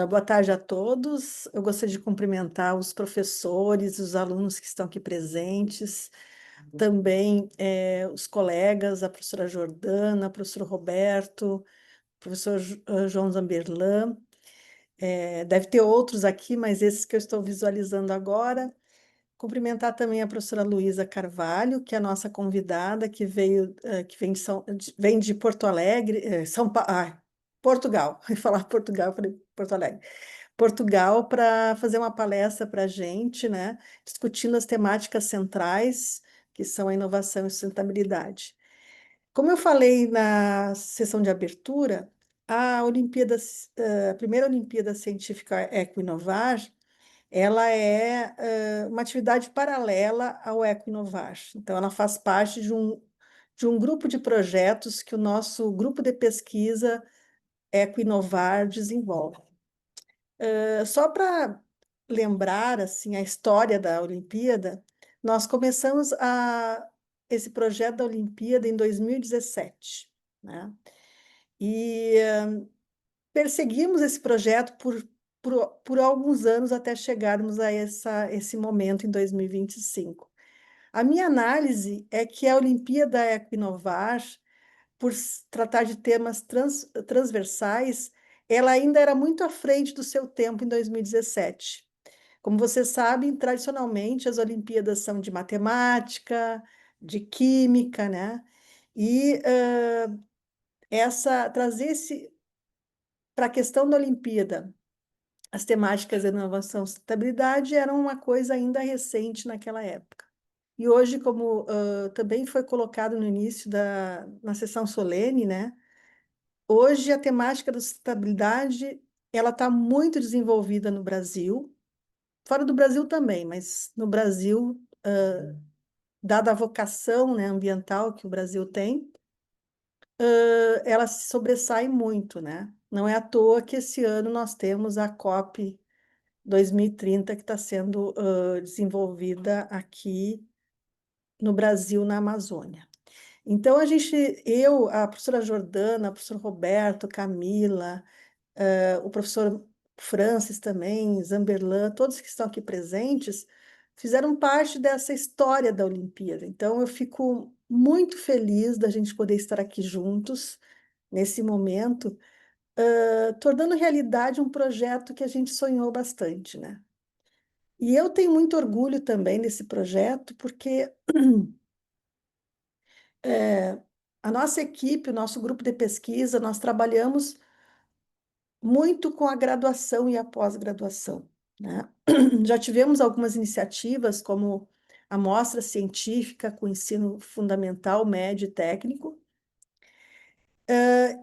Boa tarde a todos. Eu gostaria de cumprimentar os professores, os alunos que estão aqui presentes, também os colegas, a professora Jordana, o professor Roberto, o professor João Zamberlan. Deve ter outros aqui, mas esses que eu estou visualizando agora. Cumprimentar também a professora Luísa Carvalho, que é a nossa convidada, que veio, que vem vem de Porto Alegre, Portugal. Eu ia falar Portugal, eu falei Porto Alegre. Portugal para fazer uma palestra para a gente, né, discutindo as temáticas centrais, que são a inovação e sustentabilidade. Como eu falei na sessão de abertura, a primeira Olimpíada Científica Eco-Inovar, ela é uma atividade paralela ao Eco-Inovar. Então, ela faz parte de um grupo de projetos que o nosso grupo de pesquisa Eco-Inovar desenvolve. Só para lembrar assim a história da Olimpíada, nós começamos esse projeto da Olimpíada em 2017, né? E perseguimos esse projeto por alguns anos até chegarmos a esse momento em 2025. A minha análise é que a Olimpíada Equinovar, por tratar de temas transversais, ela ainda era muito à frente do seu tempo em 2017. Como vocês sabem, tradicionalmente as Olimpíadas são de matemática, de química, né? E trazer para a questão da Olimpíada, as temáticas de inovação e sustentabilidade eram uma coisa ainda recente naquela época. E hoje, como também foi colocado no início na sessão solene, né? Hoje a temática da sustentabilidade ela está muito desenvolvida no Brasil, fora do Brasil também, mas no Brasil, dada a vocação, né, ambiental que o Brasil tem, ela se sobressai muito, né? Não é à toa que esse ano nós temos a COP 2030 que está sendo desenvolvida aqui no Brasil, na Amazônia. Então, a professora Jordana, o professor Roberto, Camila, o professor Francis também, Zamberlan, todos que estão aqui presentes, fizeram parte dessa história da Olimpíada. Então, eu fico muito feliz da gente poder estar aqui juntos, nesse momento, tornando realidade um projeto que a gente sonhou bastante, né? E eu tenho muito orgulho também desse projeto, porque é, a nossa equipe, o nosso grupo de pesquisa, nós trabalhamos muito com a graduação e a pós-graduação, né? Já tivemos algumas iniciativas, como a mostra científica com ensino fundamental, médio e técnico,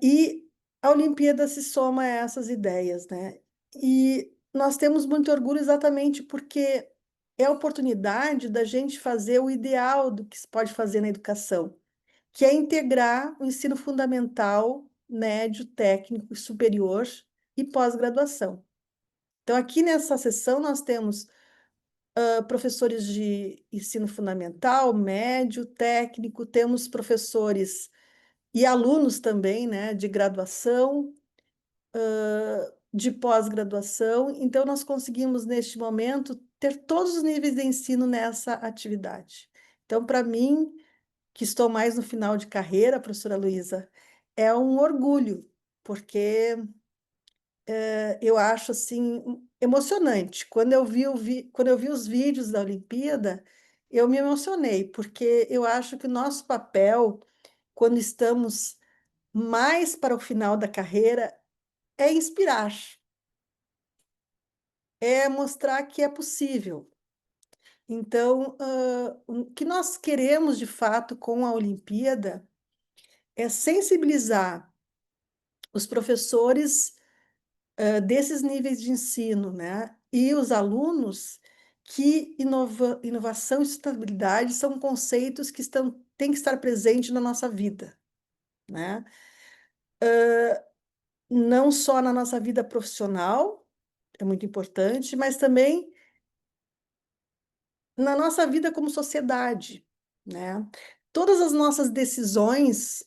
e a Olimpíada se soma a essas ideias, né? E nós temos muito orgulho exatamente porque é a oportunidade da gente fazer o ideal do que se pode fazer na educação, que é integrar o ensino fundamental, médio, técnico e superior e pós-graduação. Então, aqui nessa sessão, nós temos professores de ensino fundamental, médio, técnico, temos professores e alunos também, né, de graduação, de pós-graduação. Então, nós conseguimos, neste momento, ter todos os níveis de ensino nessa atividade. Então, para mim, que estou mais no final de carreira, professora Luísa, é um orgulho, porque eu acho assim emocionante. Quando eu vi os vídeos da Olimpíada, eu me emocionei, porque eu acho que o nosso papel, quando estamos mais para o final da carreira, é inspirar, é mostrar que é possível. Então, o que nós queremos de fato com a Olimpíada é sensibilizar os professores desses níveis de ensino, né? E os alunos que inovação e sustentabilidade são conceitos que têm que estar presentes na nossa vida, né? Não só na nossa vida profissional, é muito importante, mas também na nossa vida como sociedade, né? Todas as nossas decisões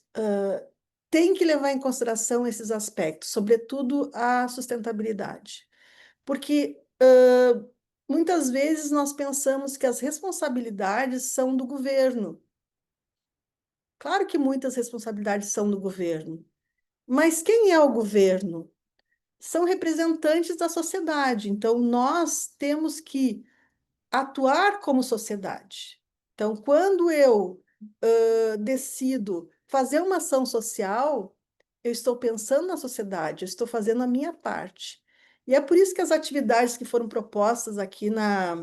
tem que levar em consideração esses aspectos, sobretudo a sustentabilidade. Porque muitas vezes nós pensamos que as responsabilidades são do governo. Claro que muitas responsabilidades são do governo, mas quem é o governo? São representantes da sociedade. Então, nós temos que atuar como sociedade. Então, quando eu decido fazer uma ação social, eu estou pensando na sociedade, eu estou fazendo a minha parte. E é por isso que as atividades que foram propostas aqui na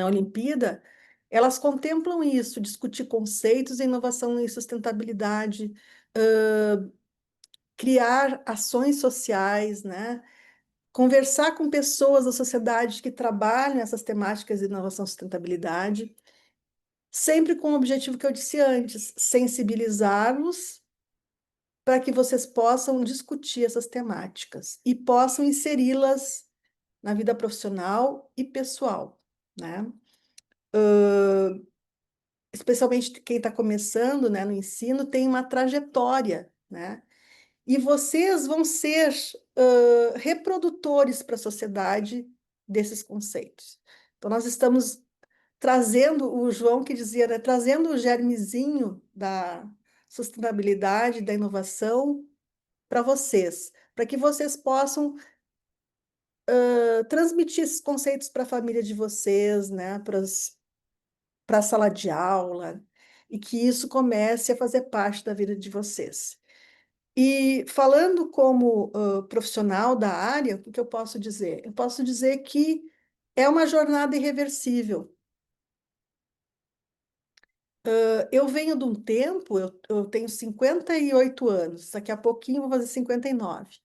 Olimpíada, elas contemplam isso, discutir conceitos de inovação e sustentabilidade, criar ações sociais, né? Conversar com pessoas da sociedade que trabalham essas temáticas de inovação e sustentabilidade, sempre com o objetivo que eu disse antes, sensibilizá-los para que vocês possam discutir essas temáticas e possam inseri-las na vida profissional e pessoal, né? Especialmente quem está começando, né, no ensino, tem uma trajetória, né? E vocês vão ser reprodutores para a sociedade desses conceitos. Então, nós estamos trazendo, o João que dizia, né, trazendo o germezinho da sustentabilidade, da inovação para vocês, para que vocês possam transmitir esses conceitos para a família de vocês, né, para a sala de aula, e que isso comece a fazer parte da vida de vocês. E falando como profissional da área, o que eu posso dizer? Eu posso dizer que é uma jornada irreversível. Eu venho de um tempo, eu tenho 58 anos, daqui a pouquinho vou fazer 59.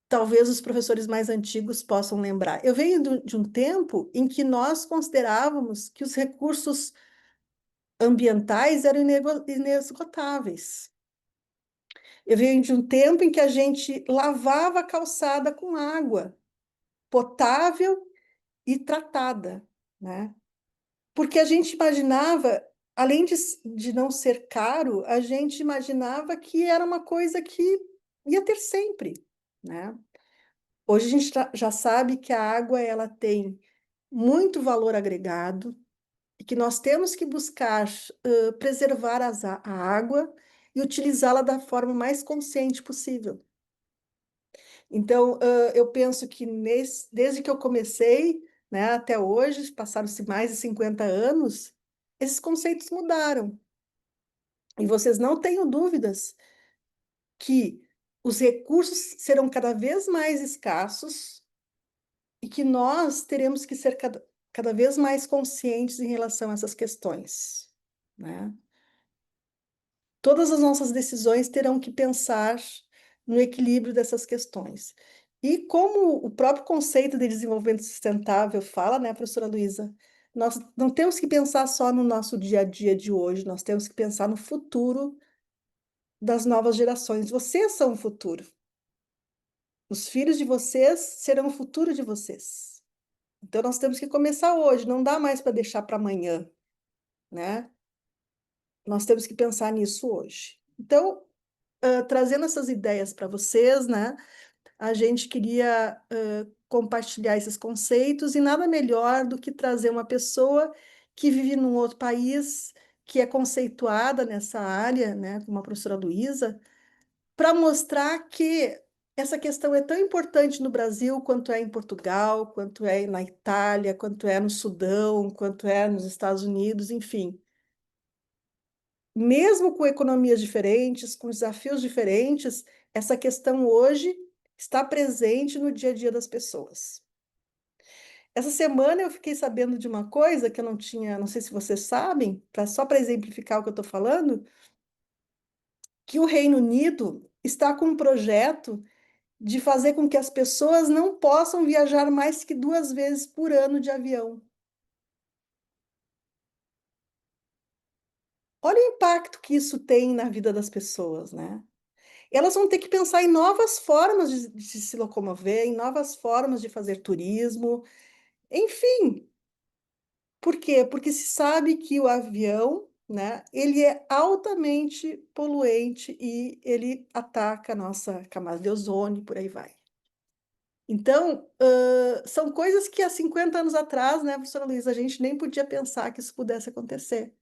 Talvez os professores mais antigos possam lembrar. Eu venho de um tempo em que nós considerávamos que os recursos ambientais eram inesgotáveis. Eu venho de um tempo em que a gente lavava a calçada com água potável e tratada, né? Porque a gente imaginava, além de não ser caro, a gente imaginava que era uma coisa que ia ter sempre, né? Hoje a gente já sabe que a água ela tem muito valor agregado e que nós temos que buscar preservar a água e utilizá-la da forma mais consciente possível. Então, eu penso que desde que eu comecei, né, até hoje, passaram-se mais de 50 anos, esses conceitos mudaram. E vocês não tenham dúvidas que os recursos serão cada vez mais escassos e que nós teremos que ser cada vez mais conscientes em relação a essas questões, né? Todas as nossas decisões terão que pensar no equilíbrio dessas questões. E como o próprio conceito de desenvolvimento sustentável fala, né, professora Luísa, nós não temos que pensar só no nosso dia a dia de hoje, nós temos que pensar no futuro das novas gerações. Vocês são o futuro. Os filhos de vocês serão o futuro de vocês. Então, nós temos que começar hoje, não dá mais para deixar para amanhã, né? Nós temos que pensar nisso hoje. Então, trazendo essas ideias para vocês, né? A gente queria compartilhar esses conceitos e nada melhor do que trazer uma pessoa que vive num outro país, que é conceituada nessa área, né, como a professora Luísa, para mostrar que essa questão é tão importante no Brasil quanto é em Portugal, quanto é na Itália, quanto é no Sudão, quanto é nos Estados Unidos, enfim. Mesmo com economias diferentes, com desafios diferentes, essa questão hoje está presente no dia a dia das pessoas. Essa semana eu fiquei sabendo de uma coisa que eu não tinha, não sei se vocês sabem, só para exemplificar o que eu estou falando, que o Reino Unido está com um projeto de fazer com que as pessoas não possam viajar mais que 2 vezes por ano de avião. Olha o impacto que isso tem na vida das pessoas, né? Elas vão ter que pensar em novas formas de se locomover, em novas formas de fazer turismo, enfim. Por quê? Porque se sabe que o avião né, ele é altamente poluente e ele ataca a nossa camada de ozônio, por aí vai. Então, são coisas que há 50 anos atrás, né, professora Luísa, a gente nem podia pensar que isso pudesse acontecer,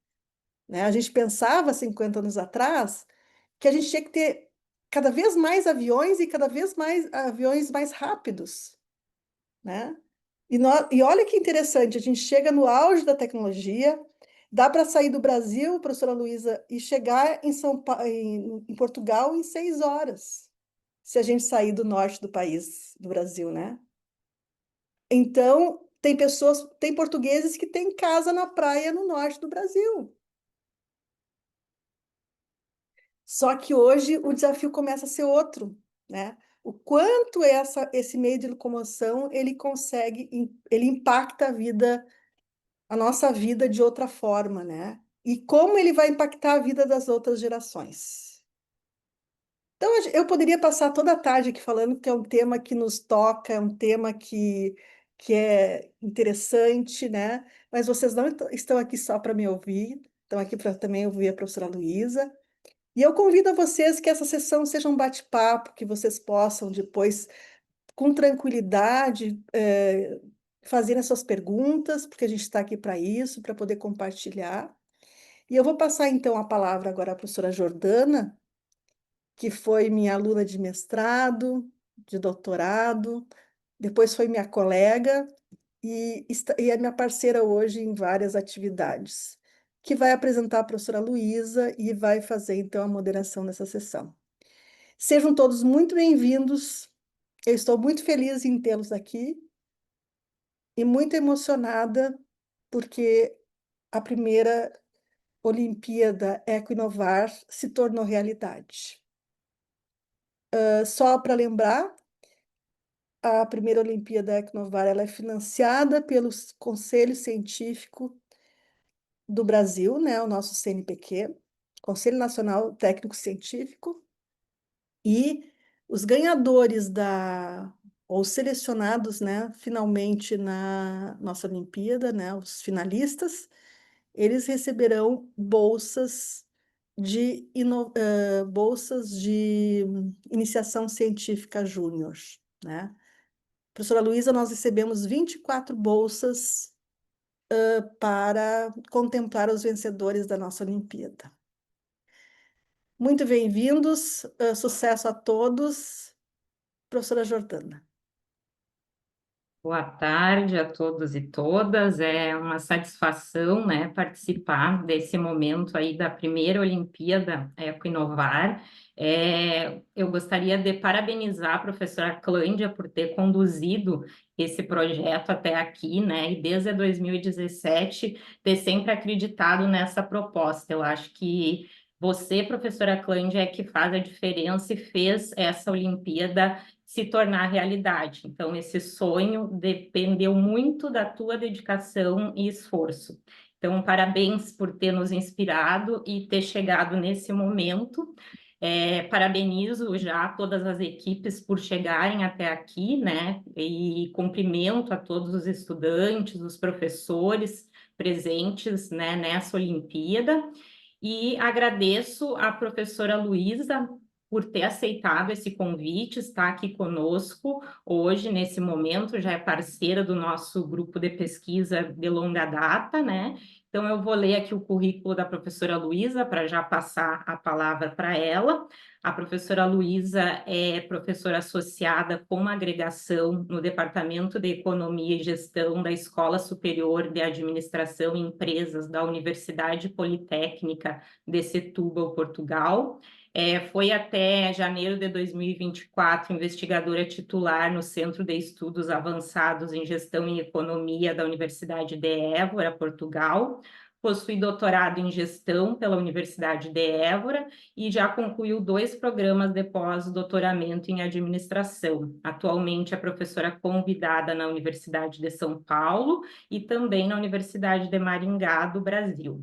né? A gente pensava 50 anos atrás que a gente tinha que ter cada vez mais aviões e cada vez mais aviões mais rápidos, né? E olha que interessante, a gente chega no auge da tecnologia, dá para sair do Brasil, professora Luísa, e chegar em Portugal em 6 horas, se a gente sair do norte do país, do Brasil, né? Então, tem portugueses que têm casa na praia no norte do Brasil. Só que hoje o desafio começa a ser outro, né? O quanto esse meio de locomoção ele impacta a nossa vida de outra forma, né? E como ele vai impactar a vida das outras gerações. Então, eu poderia passar toda a tarde aqui falando que é um tema que nos toca, é um tema que é interessante, né? Mas vocês não estão aqui só para me ouvir, estão aqui para também ouvir a professora Luísa. E eu convido a vocês que essa sessão seja um bate-papo, que vocês possam depois, com tranquilidade, fazer as suas perguntas, porque a gente está aqui para isso, para poder compartilhar. E eu vou passar então a palavra agora à professora Jordana, que foi minha aluna de mestrado, de doutorado, depois foi minha colega e é minha parceira hoje em várias atividades, que vai apresentar a professora Luísa e vai fazer então a moderação dessa sessão. Sejam todos muito bem-vindos. Eu estou muito feliz em tê-los aqui e muito emocionada porque a primeira Olimpíada Equinovar se tornou realidade. Só para lembrar, a primeira Olimpíada Equinovar ela é financiada pelo Conselho Científico do Brasil, né, o nosso CNPq, Conselho Nacional Técnico Científico, e os ganhadores ou selecionados, né, finalmente na nossa Olimpíada, né, os finalistas, eles receberão bolsas de iniciação científica júnior, né? Professora Luísa, nós recebemos 24 bolsas para contemplar os vencedores da nossa Olimpíada. Muito bem-vindos, sucesso a todos. Professora Jordana. Boa tarde a todos e todas. É uma satisfação, né, participar desse momento aí da primeira Olimpíada Equinovar. Eu gostaria de parabenizar a professora Clândia por ter conduzido esse projeto até aqui, né, e desde 2017 ter sempre acreditado nessa proposta. Eu acho que você, professora Clândia, é que faz a diferença e fez essa Olimpíada se tornar realidade. Então, esse sonho dependeu muito da tua dedicação e esforço. Então, parabéns por ter nos inspirado e ter chegado nesse momento. Parabenizo já todas as equipes por chegarem até aqui, né? E cumprimento a todos os estudantes, os professores presentes, né, nessa Olimpíada. E agradeço à professora Luísa por ter aceitado esse convite, está aqui conosco hoje, nesse momento, já é parceira do nosso grupo de pesquisa de longa data, né? Então, eu vou ler aqui o currículo da professora Luísa para já passar a palavra para ela. A professora Luísa é professora associada com agregação no Departamento de Economia e Gestão da Escola Superior de Administração e Empresas da Universidade Politécnica de Setúbal, Portugal. Foi até janeiro de 2024 investigadora titular no Centro de Estudos Avançados em Gestão e Economia da Universidade de Évora, Portugal. Possui doutorado em gestão pela Universidade de Évora e já concluiu 2 programas de pós-doutoramento em administração. Atualmente é professora convidada na Universidade de São Paulo e também na Universidade de Maringá, do Brasil.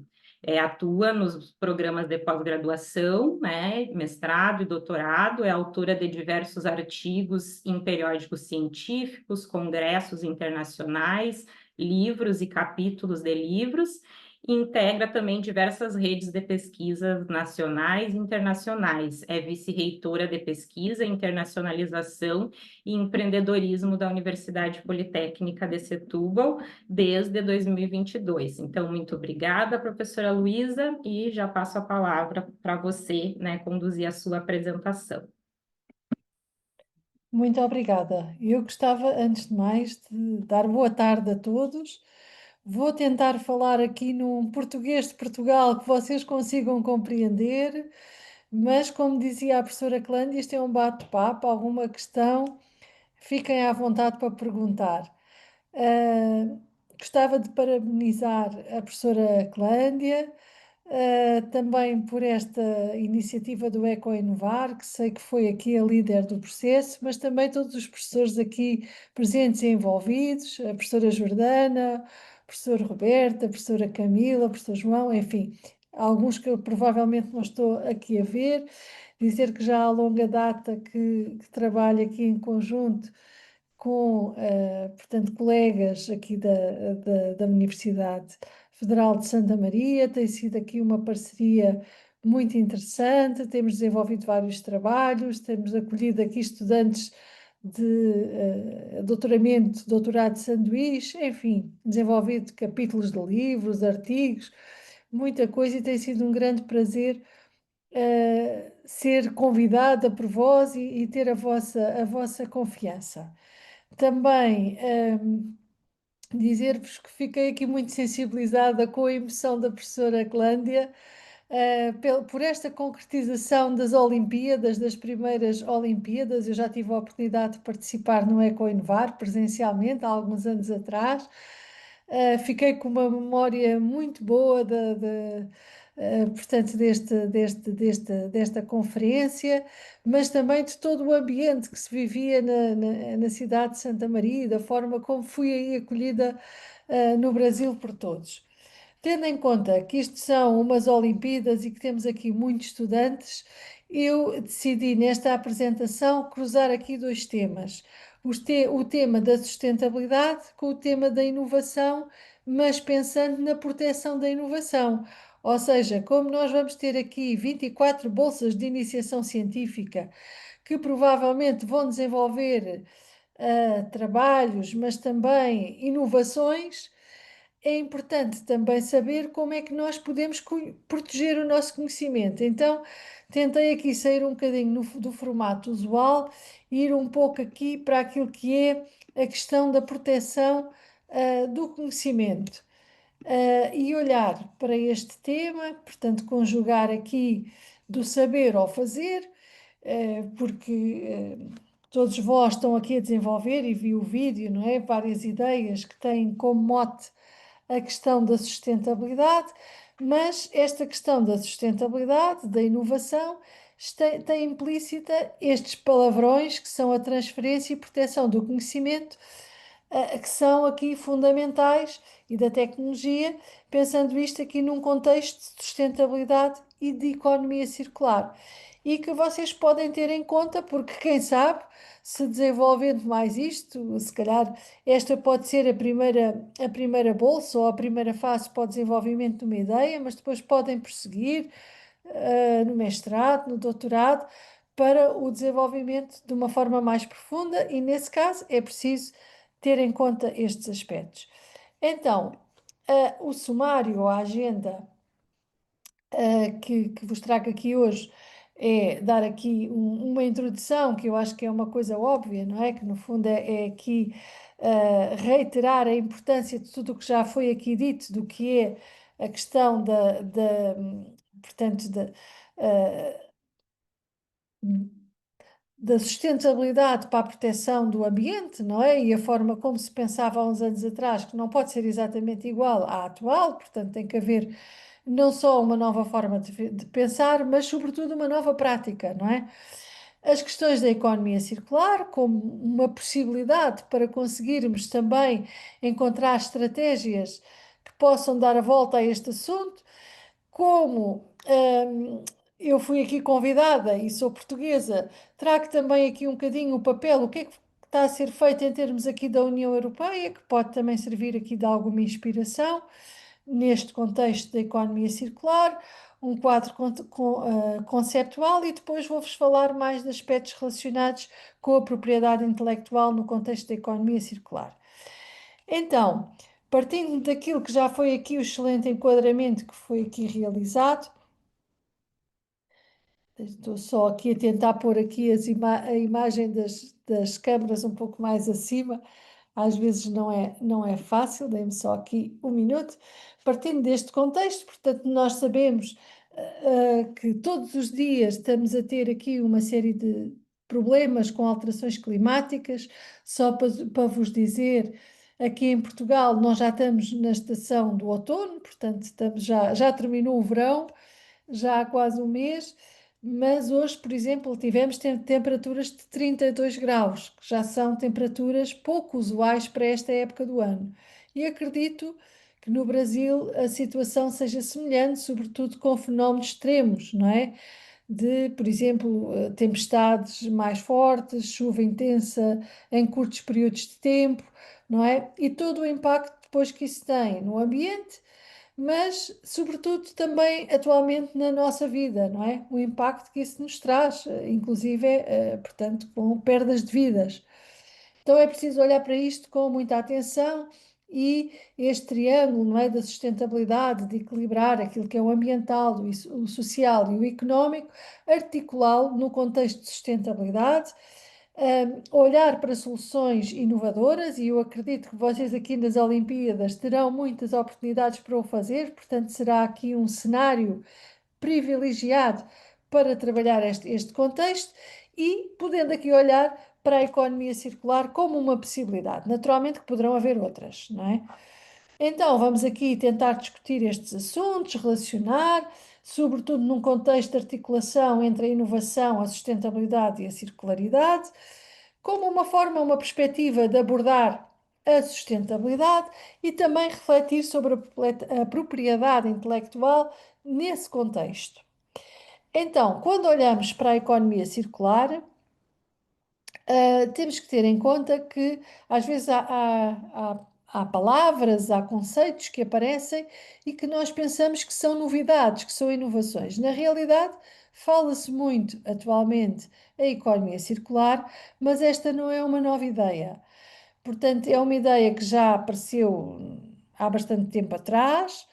Atua nos programas de pós-graduação, né, mestrado e doutorado, é autora de diversos artigos em periódicos científicos, congressos internacionais, livros e capítulos de livros, e integra também diversas redes de pesquisa nacionais e internacionais. É vice-reitora de pesquisa, internacionalização e empreendedorismo da Universidade Politécnica de Setúbal desde 2022. Então, muito obrigada, professora Luísa, e já passo a palavra para você, né, conduzir a sua apresentação. Muito obrigada. Eu gostava, antes de mais, de dar boa tarde a todos. Vou tentar falar aqui num português de Portugal que vocês consigam compreender, mas, como dizia a professora Clândia, isto é um bate-papo. Alguma questão, fiquem à vontade para perguntar. Ah, Gostava de parabenizar a professora Clândia, também por esta iniciativa do Eco Inovar, que sei que foi aqui a líder do processo, mas também todos os professores aqui presentes e envolvidos, a professora Jordana, o professor Roberta, a professora Camila, o professor João, enfim, alguns que eu provavelmente não estou aqui a ver. Dizer que já há longa data que trabalho aqui em conjunto com, portanto, colegas aqui da Universidade Federal de Santa Maria. Tem sido aqui uma parceria muito interessante, temos desenvolvido vários trabalhos, temos acolhido aqui estudantes de doutoramento, doutorado de sanduíche, enfim, desenvolvido capítulos de livros, artigos, muita coisa, e tem sido um grande prazer ser convidada por vós e ter a vossa confiança. Também dizer-vos que fiquei aqui muito sensibilizada com a emoção da professora Clândia, por esta concretização das Olimpíadas, das primeiras Olimpíadas. Eu já tive a oportunidade de participar no Eco Inovar presencialmente há alguns anos atrás. Fiquei com uma memória muito boa portanto, desta conferência, mas também de todo o ambiente que se vivia na cidade de Santa Maria e da forma como fui aí acolhida no Brasil por todos. Tendo em conta que isto são umas Olimpíadas e que temos aqui muitos estudantes, eu decidi nesta apresentação cruzar aqui dois temas. O tema da sustentabilidade com o tema da inovação, mas pensando na proteção da inovação. Ou seja, como nós vamos ter aqui 24 bolsas de iniciação científica que provavelmente vão desenvolver trabalhos, mas também inovações, é importante também saber como é que nós podemos proteger o nosso conhecimento. Então, tentei aqui sair um bocadinho do formato usual e ir um pouco aqui para aquilo que é a questão da proteção do conhecimento. E olhar para este tema, portanto, conjugar aqui do saber ao fazer, porque todos vós estão aqui a desenvolver, e vi o vídeo, não é? Várias ideias que têm como mote a questão da sustentabilidade, mas esta questão da sustentabilidade, da inovação, tem implícita estes palavrões que são a transferência e proteção do conhecimento, que são aqui fundamentais, e da tecnologia, pensando isto aqui num contexto de sustentabilidade e de economia circular. E que vocês podem ter em conta, porque quem sabe, se desenvolvendo mais isto, se calhar esta pode ser a primeira bolsa ou a primeira fase para o desenvolvimento de uma ideia, mas depois podem prosseguir no mestrado, no doutorado, para o desenvolvimento de uma forma mais profunda, e nesse caso é preciso ter em conta estes aspectos. Então, o sumário, a agenda que vos trago aqui hoje é dar aqui uma introdução, que eu acho que é uma coisa óbvia, não é? Que no fundo é aqui reiterar a importância de tudo o que já foi aqui dito, do que é a questão portanto, da sustentabilidade para a proteção do ambiente, não é? E a forma como se pensava há uns anos atrás, que não pode ser exatamente igual à atual, portanto, tem que haver não só uma nova forma de pensar, mas, sobretudo, uma nova prática, não é? As questões da economia circular, como uma possibilidade para conseguirmos também encontrar estratégias que possam dar a volta a este assunto, como eu fui aqui convidada e sou portuguesa, trago também aqui um bocadinho o papel, o que é que está a ser feito em termos aqui da União Europeia, que pode também servir aqui de alguma inspiração, neste contexto da economia circular, um quadro conceptual, e depois vou-vos falar mais de aspectos relacionados com a propriedade intelectual no contexto da economia circular. Então, partindo daquilo que já foi aqui o excelente enquadramento que foi aqui realizado, estou só aqui a tentar pôr aqui a imagem das câmaras um pouco mais acima, às vezes não é fácil, dê-me só aqui um minuto. Partindo deste contexto, portanto, nós sabemos que todos os dias estamos a ter aqui uma série de problemas com alterações climáticas. Só para vos dizer, aqui em Portugal nós já estamos na estação do outono, portanto já terminou o verão, já há quase um mês, mas hoje, por exemplo, tivemos temperaturas de 32 graus, que já são temperaturas pouco usuais para esta época do ano. E acredito que no Brasil a situação seja semelhante, sobretudo com fenómenos extremos, não é? De, por exemplo, tempestades mais fortes, chuva intensa em curtos períodos de tempo, não é? E todo o impacto depois que isso tem no ambiente, mas sobretudo também atualmente na nossa vida, não é? O impacto que isso nos traz, inclusive, portanto, com perdas de vidas. Então é preciso olhar para isto com muita atenção, e este triângulo, não é, da sustentabilidade, de equilibrar aquilo que é o ambiental, o social e o económico, articulá-lo no contexto de sustentabilidade, olhar para soluções inovadoras, e eu acredito que vocês aqui nas Olimpíadas terão muitas oportunidades para o fazer, portanto será aqui um cenário privilegiado para trabalhar este contexto, e podendo aqui olhar para a economia circular como uma possibilidade. Naturalmente que poderão haver outras, não é? Então, vamos aqui tentar discutir estes assuntos, relacionar, sobretudo num contexto de articulação entre a inovação, a sustentabilidade e a circularidade, como uma forma, uma perspectiva de abordar a sustentabilidade, e também refletir sobre a propriedade intelectual nesse contexto. Então, quando olhamos para a economia circular, temos que ter em conta que às vezes há palavras, há conceitos que aparecem e que nós pensamos que são novidades, que são inovações. Na realidade, fala-se muito atualmente a economia circular, mas esta não é uma nova ideia. Portanto, é uma ideia que já apareceu há bastante tempo atrás,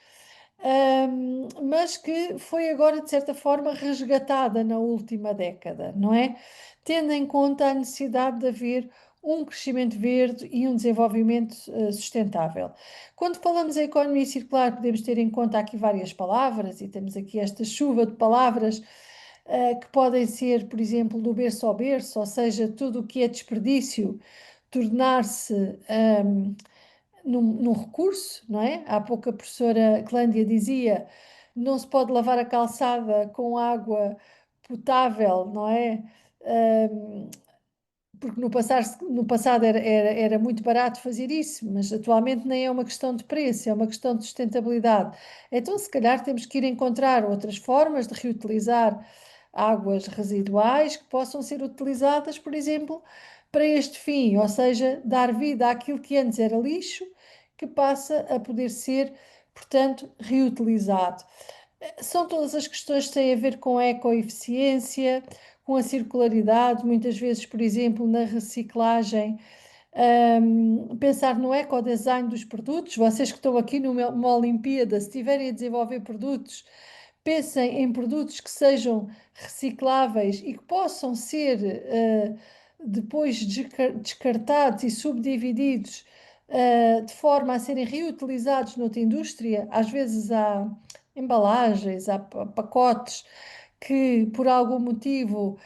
mas que foi agora, de certa forma, resgatada na última década, não é? Tendo em conta a necessidade de haver um crescimento verde e um desenvolvimento sustentável. Quando falamos em economia circular, podemos ter em conta aqui várias palavras, e temos aqui esta chuva de palavras que podem ser, por exemplo, do berço ao berço, ou seja, tudo o que é desperdício tornar-se num recurso, não é? Há pouco a professora Clândia dizia: não se pode lavar a calçada com água potável, não é? Porque no passado era muito barato fazer isso, mas atualmente nem é uma questão de preço, é uma questão de sustentabilidade. Então, se calhar, temos que ir encontrar outras formas de reutilizar águas residuais que possam ser utilizadas, por exemplo, para este fim, ou seja, dar vida àquilo que antes era lixo, que passa a poder ser, portanto, reutilizado. São todas as questões que têm a ver com a ecoeficiência, com a circularidade, muitas vezes, por exemplo, na reciclagem, pensar no ecodesign dos produtos. Vocês que estão aqui numa Olimpíada, se estiverem a desenvolver produtos, pensem em produtos que sejam recicláveis e que possam ser depois descartados e subdivididos de forma a serem reutilizados noutra indústria. Às vezes há embalagens, há pacotes que por algum motivo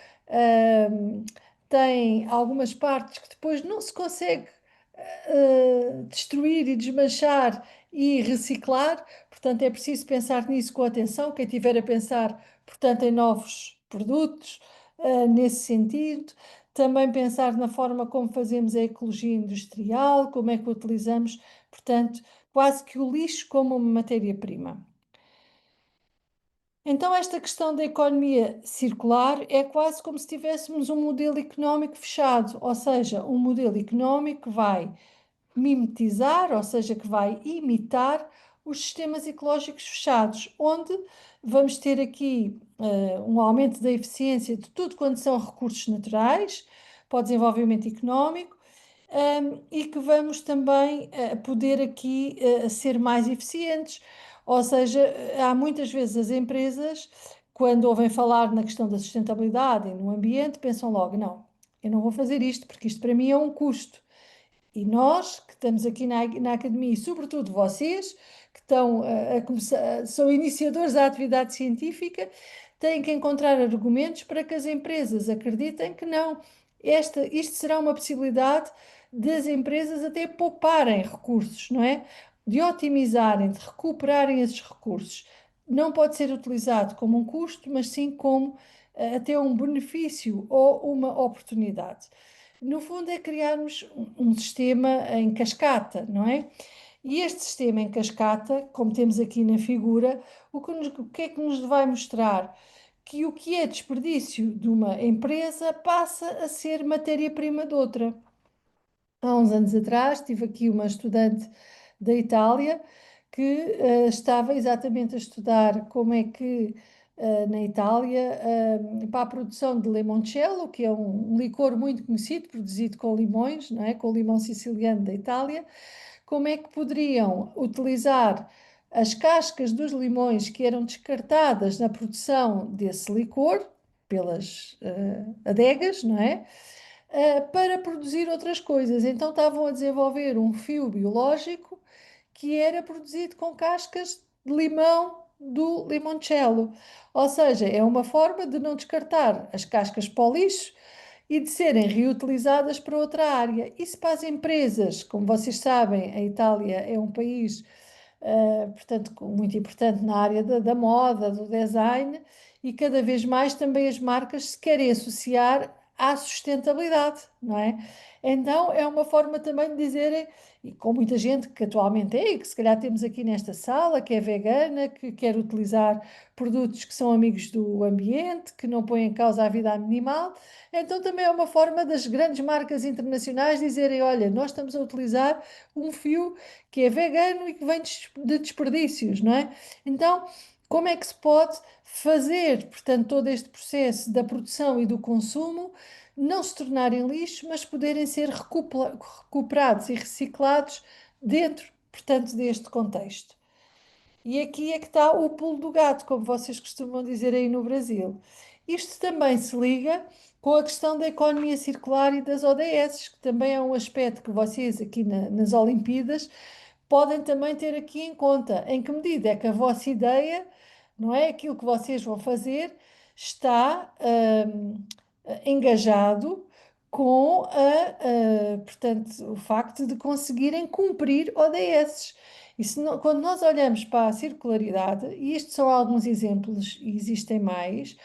têm algumas partes que depois não se consegue destruir e desmanchar e reciclar. Portanto, é preciso pensar nisso com atenção. Quem estiver a pensar, portanto, em novos produtos, nesse sentido. Também pensar na forma como fazemos a ecologia industrial, como é que utilizamos, portanto, quase que o lixo como uma matéria-prima. Então, esta questão da economia circular é quase como se tivéssemos um modelo económico fechado, ou seja, um modelo económico que vai mimetizar, ou seja, que vai imitar os sistemas ecológicos fechados, onde vamos ter aqui um aumento da eficiência de tudo quanto são recursos naturais para o desenvolvimento económico, e que vamos também poder aqui ser mais eficientes. Ou seja, há muitas vezes as empresas, quando ouvem falar na questão da sustentabilidade e no ambiente, pensam logo, não, eu não vou fazer isto porque isto para mim é um custo. E nós que estamos aqui na academia, e sobretudo vocês, que estão a começar, são iniciadores da atividade científica, têm que encontrar argumentos para que as empresas acreditem que não. Isto será uma possibilidade das empresas até pouparem recursos, não é? De otimizarem, de recuperarem esses recursos. Não pode ser utilizado como um custo, mas sim como até um benefício ou uma oportunidade. No fundo, é criarmos um sistema em cascata, não é? E este sistema em cascata, como temos aqui na figura, o que é que nos vai mostrar? Que o que é desperdício de uma empresa passa a ser matéria-prima de outra. Há uns anos atrás, tive aqui uma estudante da Itália que estava exatamente a estudar como é que na Itália, para a produção de limoncello, que é um licor muito conhecido, produzido com limões, não é? Com o limão siciliano da Itália, como é que poderiam utilizar as cascas dos limões que eram descartadas na produção desse licor, pelas adegas, não é? Para produzir outras coisas. Então estavam a desenvolver um fio biológico que era produzido com cascas de limão do limoncello. Ou seja, é uma forma de não descartar as cascas para o lixo e de serem reutilizadas para outra área. Isso para as empresas, como vocês sabem, a Itália é um país, portanto, muito importante na área da moda, do design, e cada vez mais também as marcas se querem associar à sustentabilidade, não é? Então é uma forma também de dizerem, e com muita gente que atualmente é, e que se calhar temos aqui nesta sala, que é vegana, que quer utilizar produtos que são amigos do ambiente, que não põem em causa a vida animal, então também é uma forma das grandes marcas internacionais dizerem, olha, nós estamos a utilizar um fio que é vegano e que vem de desperdícios, não é? Então, como é que se pode fazer, portanto, todo este processo da produção e do consumo não se tornarem lixo, mas poderem ser recuperados e reciclados dentro, portanto, deste contexto. E aqui é que está o pulo do gato, como vocês costumam dizer aí no Brasil. Isto também se liga com a questão da economia circular e das ODS, que também é um aspecto que vocês aqui nas Olimpíadas podem também ter aqui em conta. Em que medida é que a vossa ideia, não é? Aquilo que vocês vão fazer, está engajado com portanto, o facto de conseguirem cumprir ODS. E quando nós olhamos para a circularidade, e estes são alguns exemplos, e existem mais,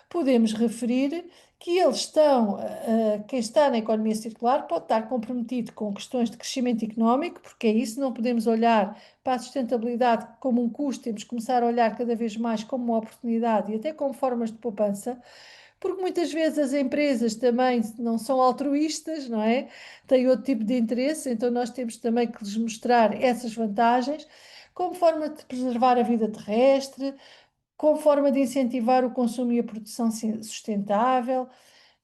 podemos referir que eles estão, quem está na economia circular pode estar comprometido com questões de crescimento económico, porque é isso, não podemos olhar para a sustentabilidade como um custo, temos que começar a olhar cada vez mais como uma oportunidade e até como formas de poupança, porque muitas vezes as empresas também não são altruístas, não é? Têm outro tipo de interesse, então nós temos também que lhes mostrar essas vantagens como forma de preservar a vida terrestre, como forma de incentivar o consumo e a produção sustentável,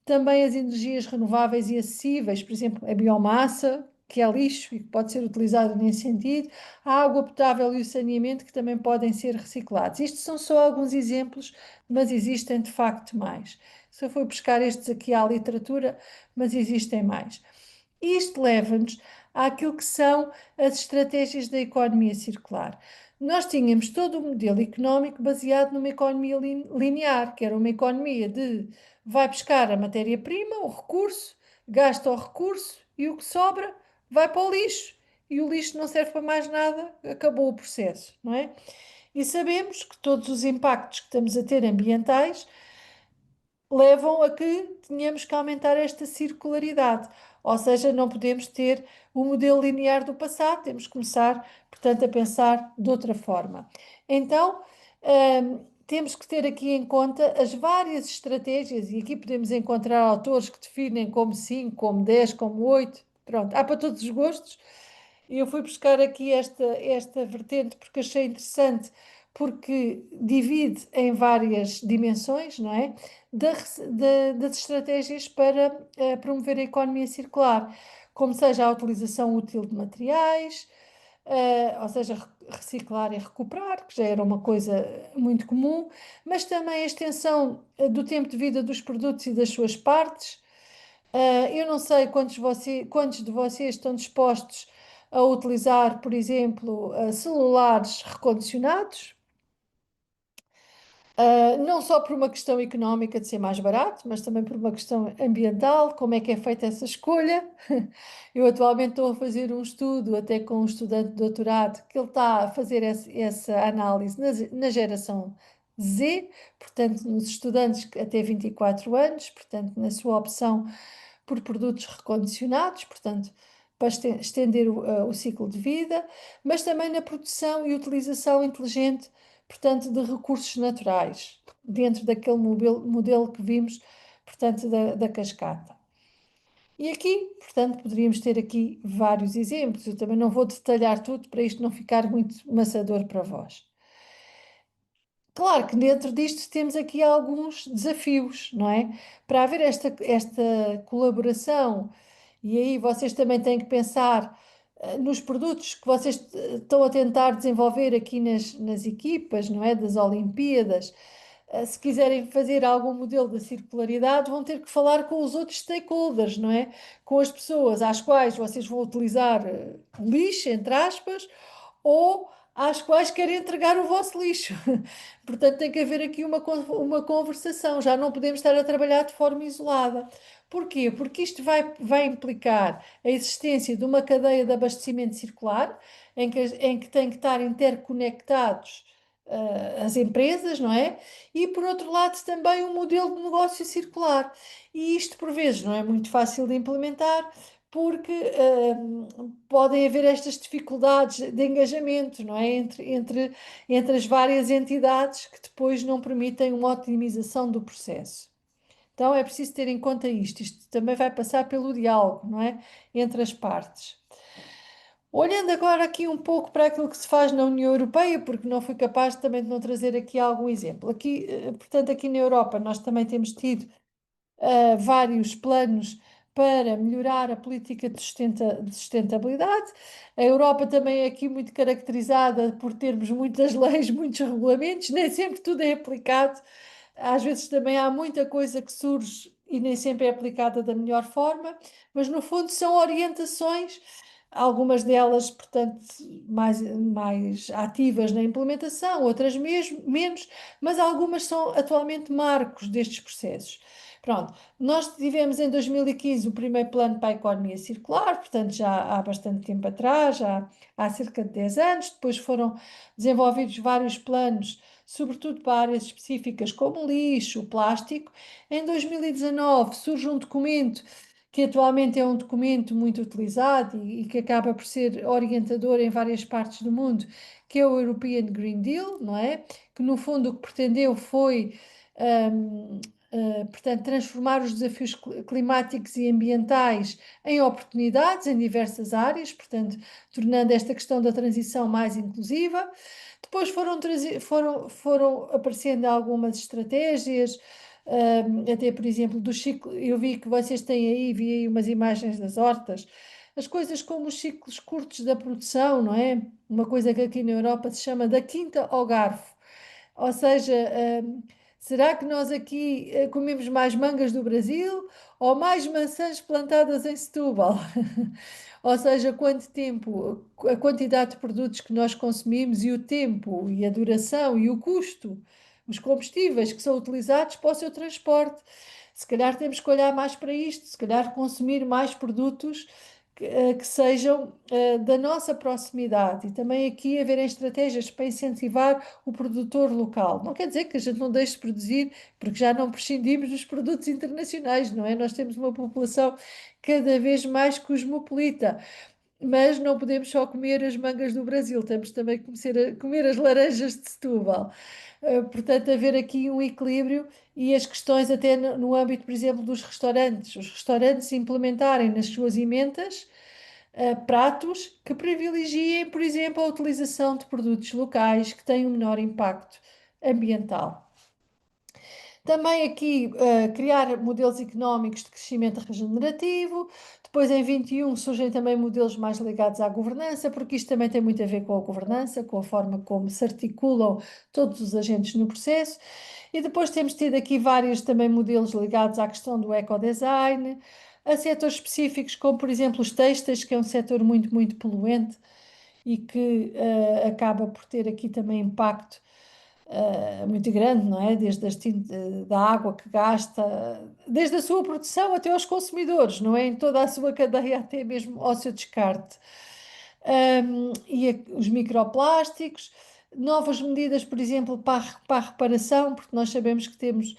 também as energias renováveis e acessíveis, por exemplo, a biomassa, que é lixo e que pode ser utilizada nesse sentido, a água potável e o saneamento, que também podem ser reciclados. Isto são só alguns exemplos, mas existem de facto mais. Se eu for buscar estes aqui à literatura, mas existem mais. Isto leva-nos àquilo que são as estratégias da economia circular. Nós tínhamos todo o modelo económico baseado numa economia linear, que era uma economia de vai buscar a matéria-prima, o recurso, gasta o recurso e o que sobra vai para o lixo. E o lixo não serve para mais nada, acabou o processo, não é? E sabemos que todos os impactos que estamos a ter ambientais levam a que tenhamos que aumentar esta circularidade. Ou seja, não podemos ter o modelo linear do passado, temos que começar, portanto, a pensar de outra forma. Então, temos que ter aqui em conta as várias estratégias, e aqui podemos encontrar autores que definem como 5, como 10, como 8, pronto, há para todos os gostos, Eu fui buscar aqui esta vertente porque achei interessante, porque divide em várias dimensões, não é? Das estratégias para promover a economia circular, como seja a utilização útil de materiais, ou seja, reciclar e recuperar, que já era uma coisa muito comum, mas também a extensão do tempo de vida dos produtos e das suas partes. Eu não sei quantos de vocês estão dispostos a utilizar, por exemplo, celulares recondicionados. Não só por uma questão económica de ser mais barato, mas também por uma questão ambiental, como é que é feita essa escolha. Eu atualmente estou a fazer um estudo, até com um estudante de doutorado, que ele está a fazer essa análise na geração Z, portanto, nos estudantes até 24 anos, portanto, na sua opção por produtos recondicionados, portanto, para estender o ciclo de vida, mas também na produção e utilização inteligente, portanto, de recursos naturais, dentro daquele modelo que vimos, portanto, da cascata. E aqui, portanto, poderíamos ter aqui vários exemplos. Eu também não vou detalhar tudo para isto não ficar muito maçador para vós. Claro que dentro disto temos aqui alguns desafios, não é? Para haver esta colaboração, e aí vocês também têm que pensar nos produtos que vocês estão a tentar desenvolver aqui nas equipas, não é? Das Olimpíadas. Se quiserem fazer algum modelo da circularidade, vão ter que falar com os outros stakeholders, não é? Com as pessoas às quais vocês vão utilizar lixo, entre aspas, ou às quais querem entregar o vosso lixo. Portanto, tem que haver aqui uma conversação, já não podemos estar a trabalhar de forma isolada. Porquê? Porque isto vai implicar a existência de uma cadeia de abastecimento circular, em que tem que estar interconectados as empresas, não é? E por outro lado também um modelo de negócio circular. E isto por vezes não é muito fácil de implementar, porque podem haver estas dificuldades de engajamento, não é? Entre as várias entidades que depois não permitem uma otimização do processo. Então é preciso ter em conta isto. Isto também vai passar pelo diálogo, não é? Entre as partes. Olhando agora aqui um pouco para aquilo que se faz na União Europeia, porque não fui capaz também de não trazer aqui algum exemplo. Aqui, portanto, aqui na Europa nós também temos tido vários planos para melhorar a política de sustentabilidade. A Europa também é aqui muito caracterizada por termos muitas leis, muitos regulamentos, nem sempre tudo é aplicado. Às vezes também há muita coisa que surge e nem sempre é aplicada da melhor forma, mas no fundo são orientações, algumas delas, portanto, mais ativas na implementação, outras mesmo, menos, mas algumas são atualmente marcos destes processos. Pronto, nós tivemos em 2015 o primeiro plano para a economia circular, portanto, já há bastante tempo atrás, já há cerca de 10 anos. Depois foram desenvolvidos vários planos, sobretudo para áreas específicas como lixo, plástico. Em 2019 surge um documento que atualmente é um documento muito utilizado e que acaba por ser orientador em várias partes do mundo, que é o European Green Deal, não é? Que no fundo o que pretendeu foi portanto, transformar os desafios climáticos e ambientais em oportunidades em diversas áreas, portanto, tornando esta questão da transição mais inclusiva. Depois foram aparecendo algumas estratégias, até por exemplo, do ciclo. Eu vi que vocês têm aí, vi aí umas imagens das hortas, as coisas como os ciclos curtos da produção, não é? Uma coisa que aqui na Europa se chama da quinta ao garfo. Ou seja, será que nós aqui comemos mais mangas do Brasil ou mais maçãs plantadas em Setúbal? Ou seja, quanto tempo, a quantidade de produtos que nós consumimos e o tempo e a duração e o custo, os combustíveis que são utilizados para o seu transporte. Se calhar temos que olhar mais para isto, se calhar consumir mais produtos que sejam da nossa proximidade e também aqui haverem estratégias para incentivar o produtor local. Não quer dizer que a gente não deixe de produzir, porque já não prescindimos dos produtos internacionais, não é? Nós temos uma população cada vez mais cosmopolita, mas não podemos só comer as mangas do Brasil, temos também que começar a comer as laranjas de Setúbal. Portanto, haver aqui um equilíbrio e as questões até no âmbito, por exemplo, dos restaurantes. Os restaurantes implementarem nas suas emendas pratos que privilegiem, por exemplo, a utilização de produtos locais que têm um menor impacto ambiental. Também aqui criar modelos económicos de crescimento regenerativo. Depois, em 21, surgem também modelos mais ligados à governança, porque isto também tem muito a ver com a governança, com a forma como se articulam todos os agentes no processo. E depois temos tido aqui vários também modelos ligados à questão do ecodesign, a setores específicos, como por exemplo os têxteis, que é um setor muito, muito poluente e que acaba por ter aqui também impacto muito grande, não é? Desde da água que gasta, desde a sua produção até aos consumidores, não é? Em toda a sua cadeia, até mesmo ao seu descarte. Os microplásticos, novas medidas, por exemplo, para a reparação, porque nós sabemos que temos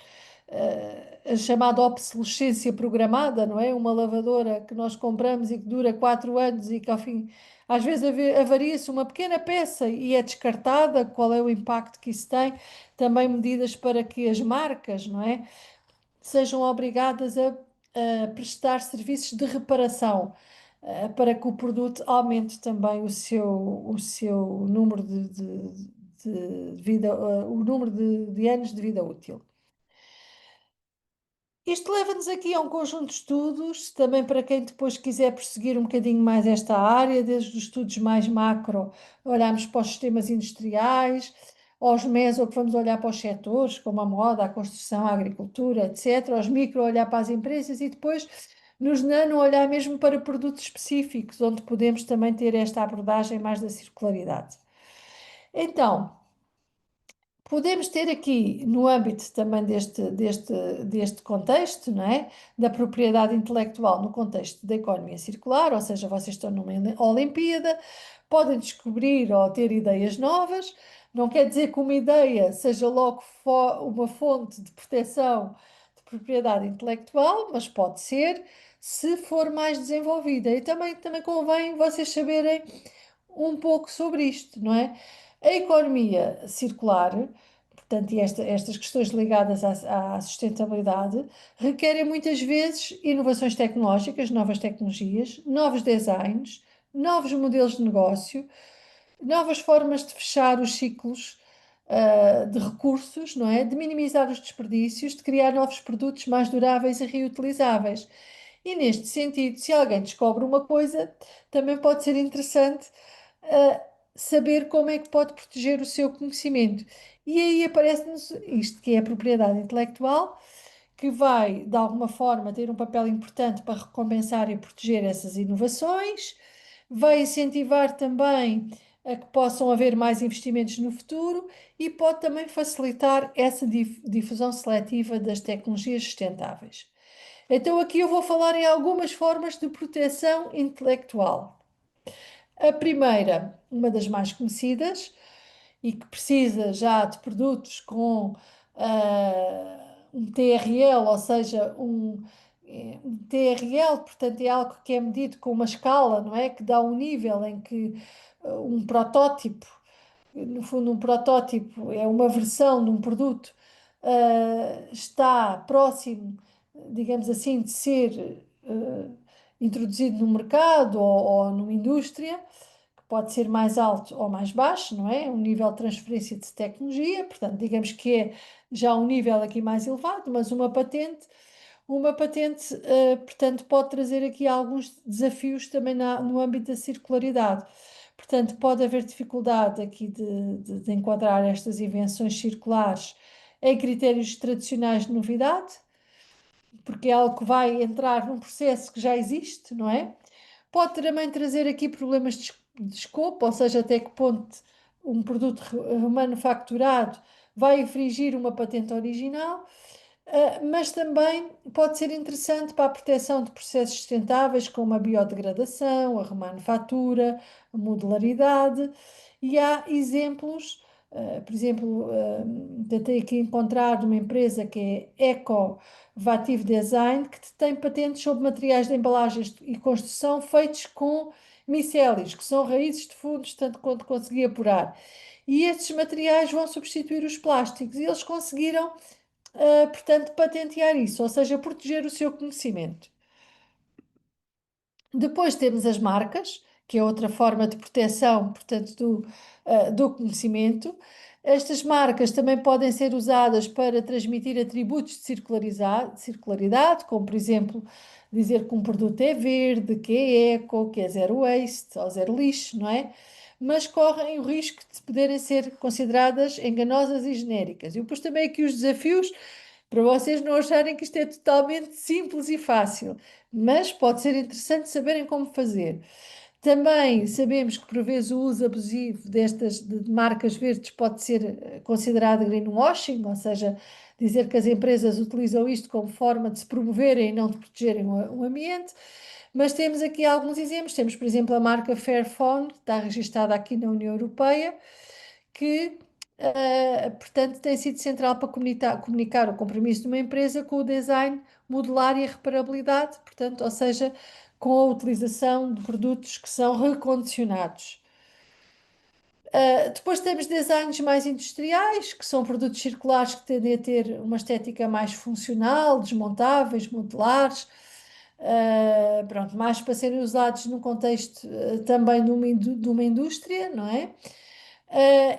a chamada obsolescência programada, não é? Uma lavadora que nós compramos e que dura 4 anos e que ao fim, às vezes avaria-se uma pequena peça e é descartada, qual é o impacto que isso tem? Também medidas para que as marcas, não é? Sejam obrigadas a prestar serviços de reparação, para que o produto aumente também o seu número de vida, o número de anos de vida útil. Isto leva-nos aqui a um conjunto de estudos, também para quem depois quiser perseguir um bocadinho mais esta área, desde os estudos mais macro, olhamos para os sistemas industriais, aos meso, que vamos olhar para os setores, como a moda, a construção, a agricultura, etc. Aos micro, olhar para as empresas e depois nos nano, olhar mesmo para produtos específicos, onde podemos também ter esta abordagem mais da circularidade. Então, podemos ter aqui, no âmbito também deste contexto, não é? Da propriedade intelectual no contexto da economia circular, ou seja, vocês estão numa Olimpíada, podem descobrir ou ter ideias novas, não quer dizer que uma ideia seja logo uma fonte de proteção de propriedade intelectual, mas pode ser se for mais desenvolvida. E também convém vocês saberem um pouco sobre isto, não é? A economia circular, portanto, e estas questões ligadas à sustentabilidade, requerem muitas vezes inovações tecnológicas, novas tecnologias, novos designs, novos modelos de negócio, novas formas de fechar os ciclos de recursos, não é? De minimizar os desperdícios, de criar novos produtos mais duráveis e reutilizáveis. E neste sentido, se alguém descobre uma coisa, também pode ser interessante saber como é que pode proteger o seu conhecimento. E aí aparece-nos isto, que é a propriedade intelectual, que vai, de alguma forma, ter um papel importante para recompensar e proteger essas inovações, vai incentivar também a que possam haver mais investimentos no futuro e pode também facilitar essa difusão seletiva das tecnologias sustentáveis. Então, aqui eu vou falar em algumas formas de proteção intelectual. A primeira, uma das mais conhecidas, e que precisa já de produtos com um TRL, ou seja, um TRL, portanto, é algo que é medido com uma escala, não é? Que dá um nível em que um protótipo, no fundo, um protótipo é uma versão de um produto, está próximo, digamos assim, de ser introduzido no mercado ou numa indústria, que pode ser mais alto ou mais baixo, não é? Um nível de transferência de tecnologia, portanto, digamos que é já um nível aqui mais elevado, mas uma patente, portanto, pode trazer aqui alguns desafios também no âmbito da circularidade. Portanto, pode haver dificuldade aqui de enquadrar estas invenções circulares em critérios tradicionais de novidade, porque é algo que vai entrar num processo que já existe, não é? Pode também trazer aqui problemas de escopo, ou seja, até que ponto um produto manufaturado vai infringir uma patente original, mas também pode ser interessante para a proteção de processos sustentáveis, como a biodegradação, a remanufatura, a modularidade, e há exemplos, por exemplo, tentei aqui encontrar uma empresa que é Ecovative Design, que tem patentes sobre materiais de embalagens e construção feitos com micélios, que são raízes de fundos, tanto quanto consegui apurar. E estes materiais vão substituir os plásticos, e eles conseguiram portanto, patentear isso, ou seja, proteger o seu conhecimento. Depois temos as marcas, que é outra forma de proteção, portanto, do conhecimento. Estas marcas também podem ser usadas para transmitir atributos de circularidade, como, por exemplo, dizer que um produto é verde, que é eco, que é zero waste ou zero lixo, não é? Mas correm o risco de poderem ser consideradas enganosas e genéricas. E depois também aqui os desafios, para vocês não acharem que isto é totalmente simples e fácil, mas pode ser interessante saberem como fazer. Também sabemos que, por vezes, o uso abusivo destas de marcas verdes pode ser considerado greenwashing, ou seja, dizer que as empresas utilizam isto como forma de se promoverem e não de protegerem o ambiente. Mas temos aqui alguns exemplos. Temos, por exemplo, a marca Fairphone, que está registada aqui na União Europeia, que, portanto, tem sido central para comunicar o compromisso de uma empresa com o design modular e a reparabilidade, portanto, ou seja, com a utilização de produtos que são recondicionados. Depois temos designs mais industriais, que são produtos circulares que tendem a ter uma estética mais funcional, desmontáveis, modulares, pronto, mais para serem usados no contexto também de uma indústria, não é?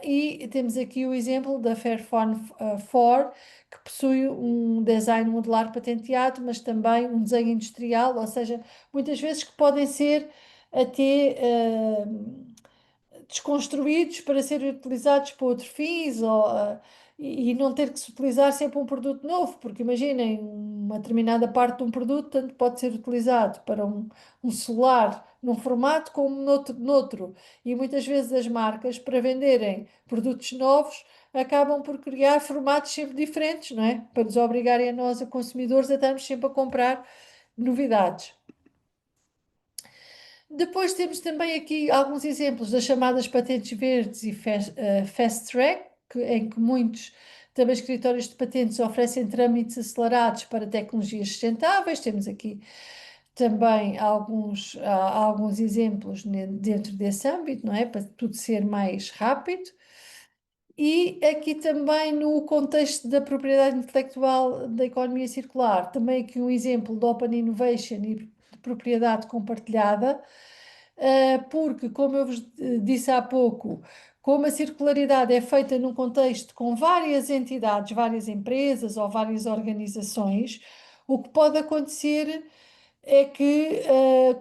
E temos aqui o exemplo da Fairphone 4, que possui um design modular patenteado, mas também um desenho industrial, ou seja, muitas vezes que podem ser até desconstruídos para serem utilizados para outros fins e não ter que se utilizar sempre um produto novo, porque imaginem, uma determinada parte de um produto tanto pode ser utilizado para um celular num formato como noutro. E muitas vezes as marcas, para venderem produtos novos, acabam por criar formatos sempre diferentes, não é? Para nos obrigarem a nós, a consumidores, a estarmos sempre a comprar novidades. Depois temos também aqui alguns exemplos das chamadas patentes verdes e fast track, em que muitos também escritórios de patentes oferecem trâmites acelerados para tecnologias sustentáveis. Temos aqui também alguns exemplos dentro desse âmbito, não é? Para tudo ser mais rápido. E aqui também no contexto da propriedade intelectual da economia circular, também aqui um exemplo de Open Innovation e de propriedade compartilhada, porque, como eu vos disse há pouco, como a circularidade é feita num contexto com várias entidades, várias empresas ou várias organizações, o que pode acontecer é que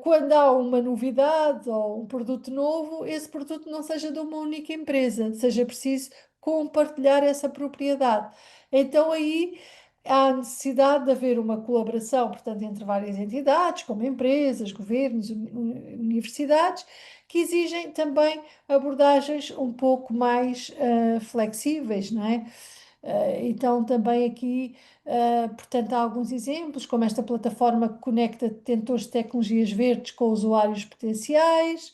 quando há uma novidade ou um produto novo, esse produto não seja de uma única empresa, seja preciso compartilhar essa propriedade. Então aí há a necessidade de haver uma colaboração, portanto, entre várias entidades, como empresas, governos, universidades, que exigem também abordagens um pouco mais flexíveis, não é? Então, também aqui, portanto, há alguns exemplos, como esta plataforma que conecta detentores de tecnologias verdes com usuários potenciais.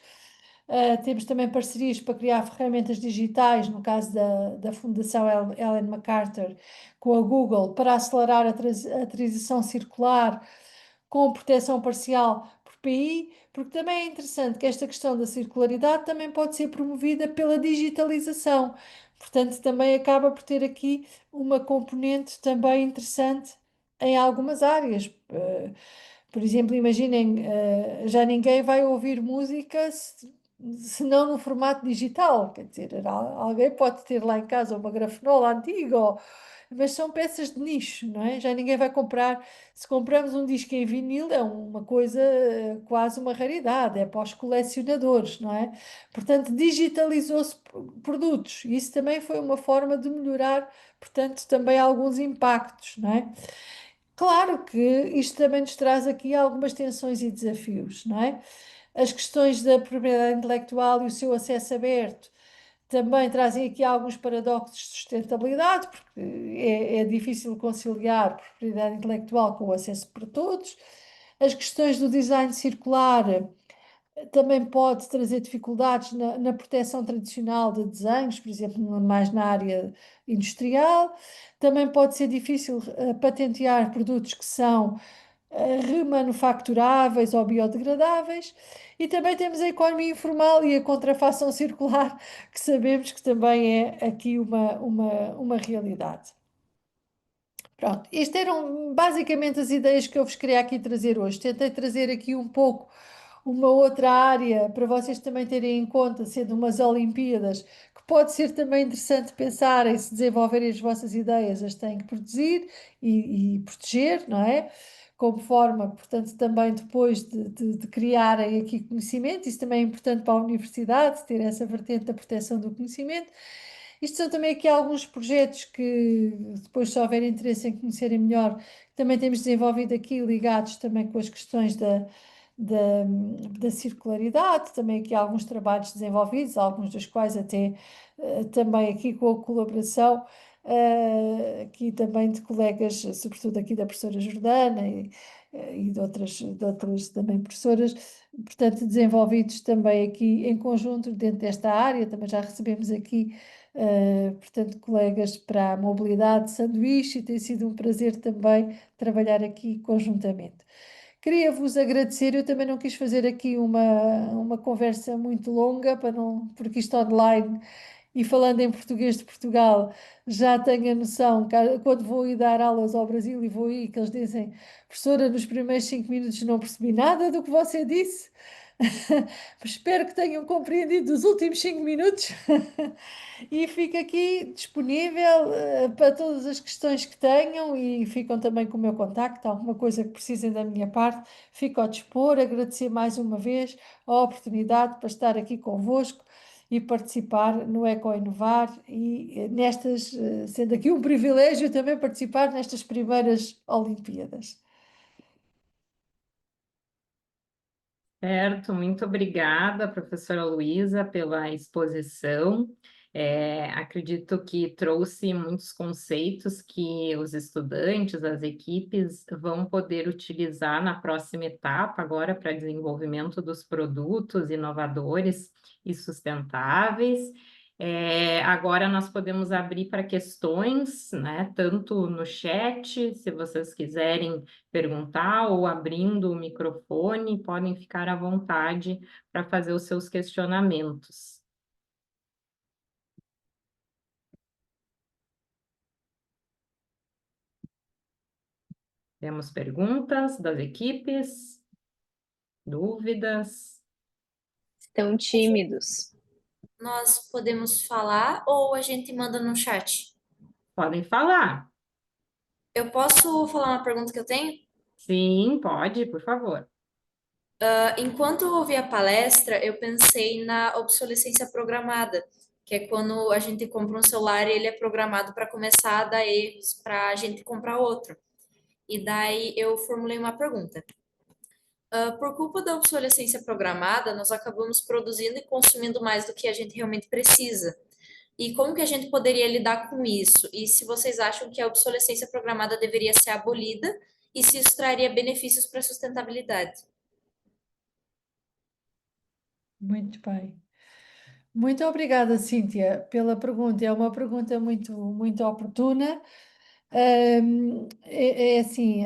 Temos também parcerias para criar ferramentas digitais, no caso da Fundação Ellen MacArthur, com a Google, para acelerar a transição circular com proteção parcial por PI, porque também é interessante que esta questão da circularidade também pode ser promovida pela digitalização. Portanto, também acaba por ter aqui uma componente também interessante em algumas áreas. Por exemplo, imaginem, já ninguém vai ouvir música se não no formato digital, quer dizer, alguém pode ter lá em casa uma grafenola antiga, mas são peças de nicho, não é? Já ninguém vai comprar. Se compramos um disco em vinil, é uma coisa quase uma raridade, é para os colecionadores, não é? Portanto, digitalizou-se produtos, e isso também foi uma forma de melhorar, portanto, também alguns impactos, não é? Claro que isto também nos traz aqui algumas tensões e desafios, não é? As questões da propriedade intelectual e o seu acesso aberto também trazem aqui alguns paradoxos de sustentabilidade, porque é difícil conciliar propriedade intelectual com o acesso para todos. As questões do design circular também pode trazer dificuldades na proteção tradicional de desenhos, por exemplo, mais na área industrial. Também pode ser difícil patentear produtos que são remanufacturáveis ou biodegradáveis. E também temos a economia informal e a contrafação circular, que sabemos que também é aqui uma realidade. Pronto, estas eram basicamente as ideias que eu vos queria aqui trazer hoje. Tentei trazer aqui um pouco uma outra área para vocês também terem em conta, sendo umas Olimpíadas, que pode ser também interessante pensarem, se desenvolverem as vossas ideias, as têm que produzir e proteger, não é? Como forma, portanto, também depois de criarem aqui conhecimento, isso também é importante para a universidade, ter essa vertente da proteção do conhecimento. Isto são também aqui alguns projetos que, depois, se houver interesse em conhecerem melhor, também temos desenvolvido aqui, ligados também com as questões da, da circularidade, também aqui há alguns trabalhos desenvolvidos, alguns dos quais até também aqui com a colaboração aqui também de colegas, sobretudo aqui da professora Jordana e de outras também professoras, portanto, desenvolvidos também aqui em conjunto dentro desta área. Também já recebemos aqui, portanto, colegas para a mobilidade de sanduíche, e tem sido um prazer também trabalhar aqui conjuntamente. Queria-vos agradecer. Eu também não quis fazer aqui uma conversa muito longa, para não, porque isto online e falando em português de Portugal, já tenho a noção, quando vou ir dar aulas ao Brasil e vou ir, que eles dizem, professora, nos primeiros 5 minutos não percebi nada do que você disse. Espero que tenham compreendido os últimos 5 minutos. E fico aqui disponível para todas as questões que tenham, e ficam também com o meu contacto. Alguma coisa que precisem da minha parte, fico ao dispor. Agradecer mais uma vez a oportunidade para estar aqui convosco e participar no Eco Inovar, e sendo aqui um privilégio também participar nestas primeiras Olimpíadas. Certo, muito obrigada, professora Luísa, pela exposição. Acredito que trouxe muitos conceitos que os estudantes, as equipes vão poder utilizar na próxima etapa, agora para desenvolvimento dos produtos inovadores e sustentáveis. Agora nós podemos abrir para questões, né, tanto no chat, se vocês quiserem perguntar, ou abrindo o microfone, podem ficar à vontade para fazer os seus questionamentos. Temos perguntas das equipes, dúvidas? Estão tímidos. Nós podemos falar ou a gente manda no chat? Podem falar. Eu posso falar uma pergunta que eu tenho? Sim, pode, por favor. Enquanto eu ouvi a palestra, eu pensei na obsolescência programada, que é quando a gente compra um celular e ele é programado para começar a dar erros para a gente comprar outro. E daí eu formulei uma pergunta. Por culpa da obsolescência programada, nós acabamos produzindo e consumindo mais do que a gente realmente precisa. E como que a gente poderia lidar com isso? E se vocês acham que a obsolescência programada deveria ser abolida e se isso traria benefícios para a sustentabilidade? Muito bem. Muito obrigada, Cíntia, pela pergunta. É uma pergunta muito, muito oportuna. É assim,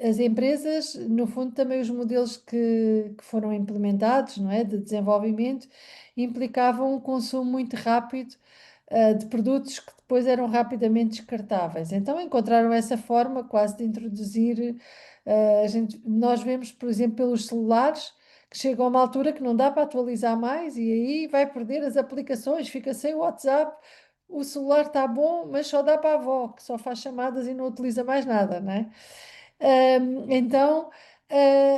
as empresas, no fundo, também os modelos que foram implementados, não é, de desenvolvimento, implicavam um consumo muito rápido, de produtos que depois eram rapidamente descartáveis. Então encontraram essa forma quase de introduzir, nós vemos, por exemplo, pelos celulares, que chegam a uma altura que não dá para atualizar mais, e aí vai perder as aplicações, fica sem o WhatsApp. O celular está bom, mas só dá para a avó, que só faz chamadas e não utiliza mais nada, não é? Então,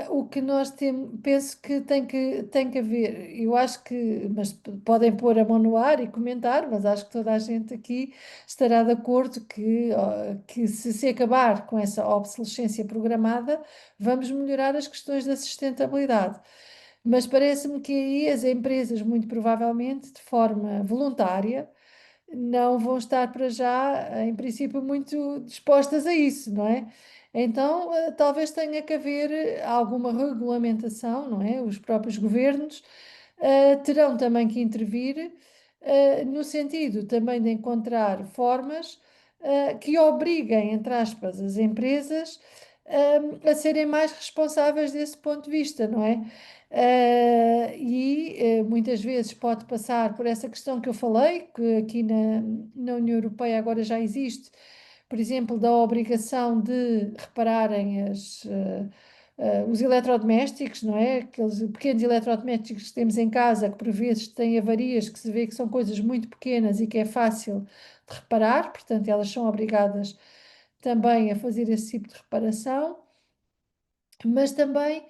o que nós temos, penso que tem que haver, eu acho que, mas podem pôr a mão no ar e comentar, mas acho que toda a gente aqui estará de acordo que se acabar com essa obsolescência programada, vamos melhorar as questões da sustentabilidade. Mas parece-me que aí as empresas, muito provavelmente, de forma voluntária, não vão estar para já, em princípio, muito dispostas a isso, não é? Então, talvez tenha que haver alguma regulamentação, não é? Os próprios governos terão também que intervir, no sentido também de encontrar formas que obriguem, entre aspas, as empresas a serem mais responsáveis desse ponto de vista, não é? Muitas vezes pode passar por essa questão que eu falei, que aqui na União Europeia agora já existe, por exemplo, da obrigação de repararem os eletrodomésticos, não é? Aqueles pequenos eletrodomésticos que temos em casa, que por vezes têm avarias, que se vê que são coisas muito pequenas e que é fácil de reparar, portanto, elas são obrigadas também a fazer esse tipo de reparação, mas também,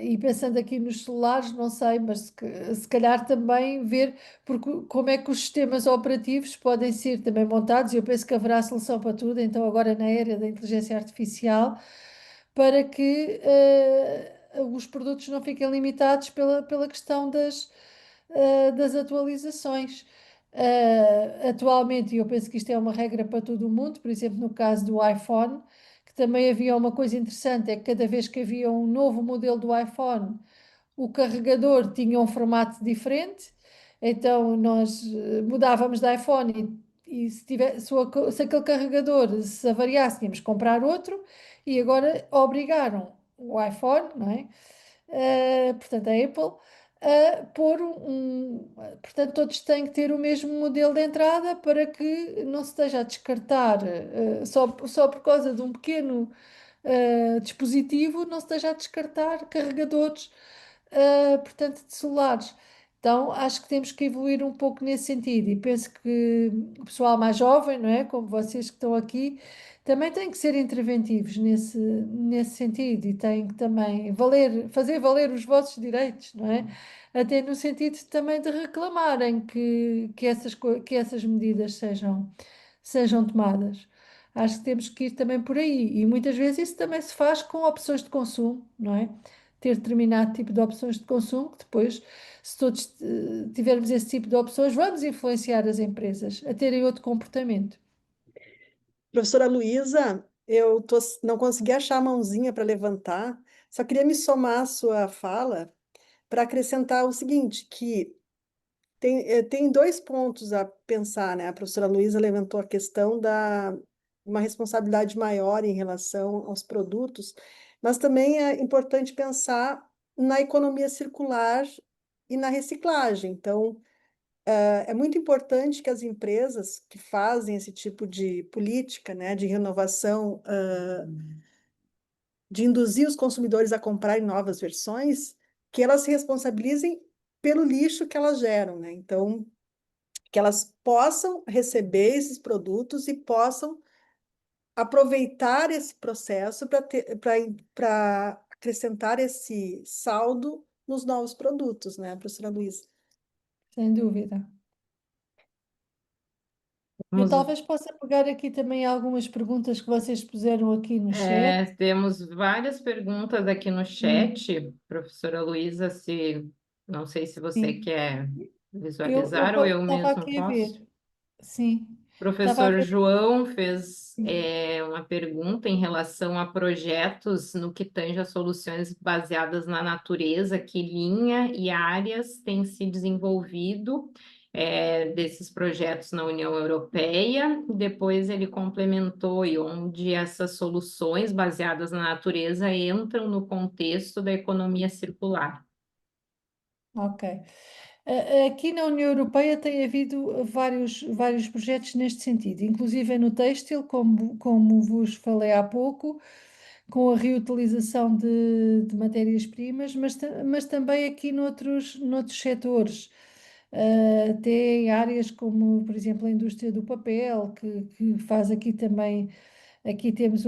e pensando aqui nos celulares, não sei, mas se calhar também ver porque, como é que os sistemas operativos podem ser também montados, e eu penso que haverá solução para tudo, então agora na era da inteligência artificial, para que os produtos não fiquem limitados pela questão das atualizações. Atualmente, e eu penso que isto é uma regra para todo o mundo, por exemplo, no caso do iPhone, que também havia uma coisa interessante, é que cada vez que havia um novo modelo do iPhone, o carregador tinha um formato diferente, então nós mudávamos de iPhone e se aquele carregador se avariasse, tínhamos que comprar outro, e agora obrigaram o iPhone, não é? Portanto, a Apple, a pôr portanto, todos têm que ter o mesmo modelo de entrada para que não se esteja a descartar só por causa de um pequeno dispositivo, não se esteja a descartar carregadores, portanto, de celulares. Então, acho que temos que evoluir um pouco nesse sentido e penso que o pessoal mais jovem, não é? Como vocês que estão aqui, também têm que ser interventivos nesse sentido e têm que também fazer valer os vossos direitos, não é? Até no sentido também de reclamarem que essas medidas sejam tomadas. Acho que temos que ir também por aí. E muitas vezes isso também se faz com opções de consumo, não é? Ter determinado tipo de opções de consumo, que depois, se todos tivermos esse tipo de opções, vamos influenciar as empresas a terem outro comportamento. Professora Luísa, não consegui achar a mãozinha para levantar, só queria me somar à sua fala para acrescentar o seguinte, que tem dois pontos a pensar, né? A professora Luísa levantou a questão da uma responsabilidade maior em relação aos produtos, mas também é importante pensar na economia circular e na reciclagem. Então, é muito importante que as empresas que fazem esse tipo de política, né, de renovação, de induzir os consumidores a comprarem novas versões, que elas se responsabilizem pelo lixo que elas geram, né? Então, que elas possam receber esses produtos e possam aproveitar esse processo para acrescentar esse saldo nos novos produtos, né, professora Luísa? Sem dúvida. Eu Vamos talvez possa pegar aqui também algumas perguntas que vocês puseram aqui no chat. Temos várias perguntas aqui no Hum, chat, professora Luísa, não sei se você sim. quer Eu visualizar ou eu estava mesmo aqui a posso. ver. Sim. Estava a Professor ver. João fez Sim. uma pergunta em relação a projetos no que tange a soluções baseadas na natureza, que linha e áreas têm se desenvolvido desses projetos na União Europeia. Depois ele complementou e onde essas soluções baseadas na natureza entram no contexto da economia circular. Ok. Aqui na União Europeia tem havido vários projetos neste sentido, inclusive no têxtil, como vos falei há pouco, com a reutilização de matérias-primas, mas também aqui noutros setores. Até em áreas como, por exemplo, a indústria do papel, que faz aqui também. Aqui temos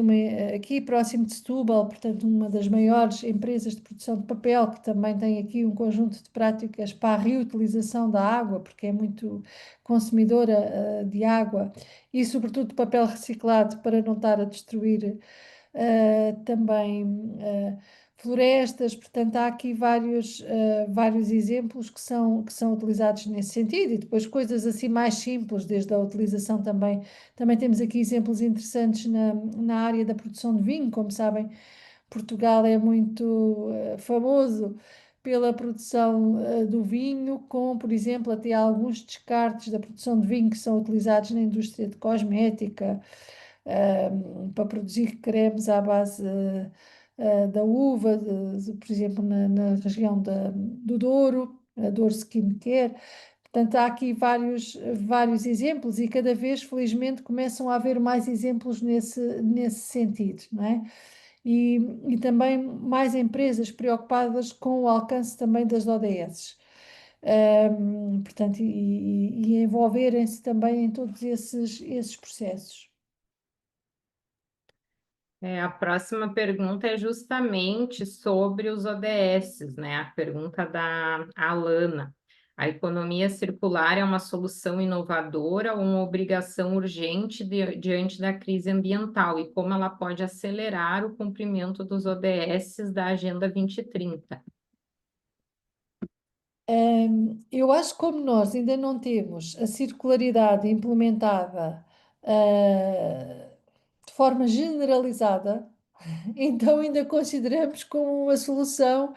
aqui próximo de Setúbal, portanto, uma das maiores empresas de produção de papel, que também tem aqui um conjunto de práticas para a reutilização da água, porque é muito consumidora, de água, e sobretudo de papel reciclado para não estar a destruir também florestas. Portanto, há aqui vários exemplos que são utilizados nesse sentido, e depois coisas assim mais simples, desde a utilização também temos aqui exemplos interessantes na área da produção de vinho. Como sabem, Portugal é muito famoso pela produção do vinho, com, por exemplo, até alguns descartes da produção de vinho que são utilizados na indústria de cosmética, para produzir cremes à base da uva, por exemplo, na região do Douro, a Douro Skincare. Portanto, há aqui vários exemplos e cada vez, felizmente, começam a haver mais exemplos nesse sentido, não é? e também mais empresas preocupadas com o alcance também das ODS. Portanto, e envolverem-se também em todos esses processos. A próxima pergunta é justamente sobre os ODS, né? A pergunta da Alana. A economia circular é uma solução inovadora ou uma obrigação urgente diante da crise ambiental e como ela pode acelerar o cumprimento dos ODS da Agenda 2030? Eu acho que como nós ainda não temos a circularidade implementada, de forma generalizada, então ainda consideramos como uma solução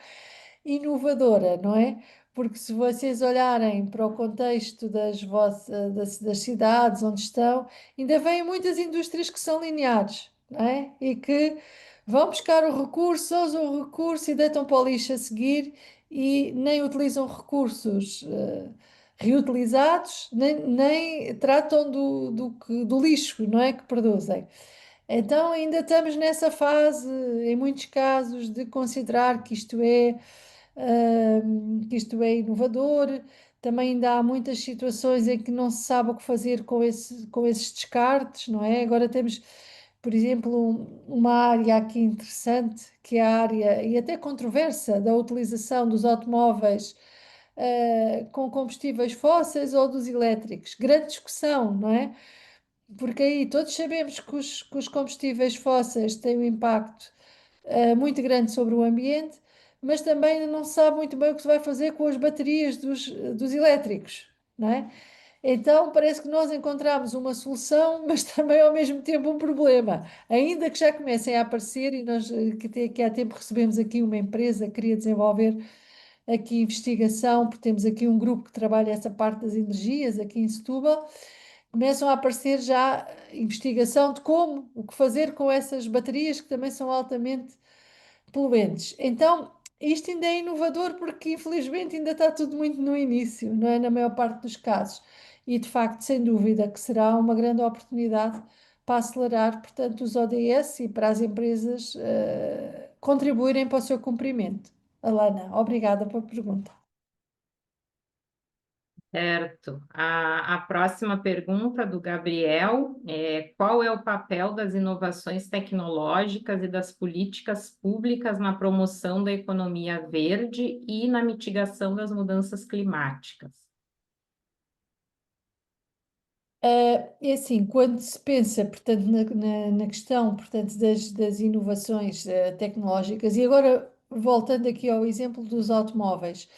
inovadora, não é? Porque se vocês olharem para o contexto das cidades onde estão, ainda vêm muitas indústrias que são lineares, não é? E que vão buscar o recurso, usam o recurso e deitam para o lixo a seguir e nem utilizam recursos reutilizados, nem tratam do lixo, não é? Que produzem. Então, ainda estamos nessa fase, em muitos casos, de considerar que isto é inovador. Também ainda há muitas situações em que não se sabe o que fazer com esses descartes, não é? Agora temos, por exemplo, uma área aqui interessante, que é a área, e até controversa, da utilização dos automóveis com combustíveis fósseis ou dos elétricos. Grande discussão, não é? Porque aí todos sabemos que os combustíveis fósseis têm um impacto muito grande sobre o ambiente, mas também ainda não se sabe muito bem o que se vai fazer com as baterias dos elétricos, não é? Então parece que nós encontramos uma solução, mas também ao mesmo tempo um problema. Ainda que já comecem a aparecer, e nós que há tempo recebemos aqui uma empresa que queria desenvolver aqui investigação, porque temos aqui um grupo que trabalha essa parte das energias aqui em Setúbal, começam a aparecer já investigação de como, o que fazer com essas baterias que também são altamente poluentes. Então, isto ainda é inovador porque infelizmente ainda está tudo muito no início, não é? Na maior parte dos casos. E de facto, sem dúvida, que será uma grande oportunidade para acelerar, portanto, os ODS e para as empresas contribuírem para o seu cumprimento. Alana, obrigada pela pergunta. Certo. A próxima pergunta do Gabriel é: qual é o papel das inovações tecnológicas e das políticas públicas na promoção da economia verde e na mitigação das mudanças climáticas? É assim, quando se pensa, portanto, na questão, portanto, das inovações tecnológicas, e agora voltando aqui ao exemplo dos automóveis,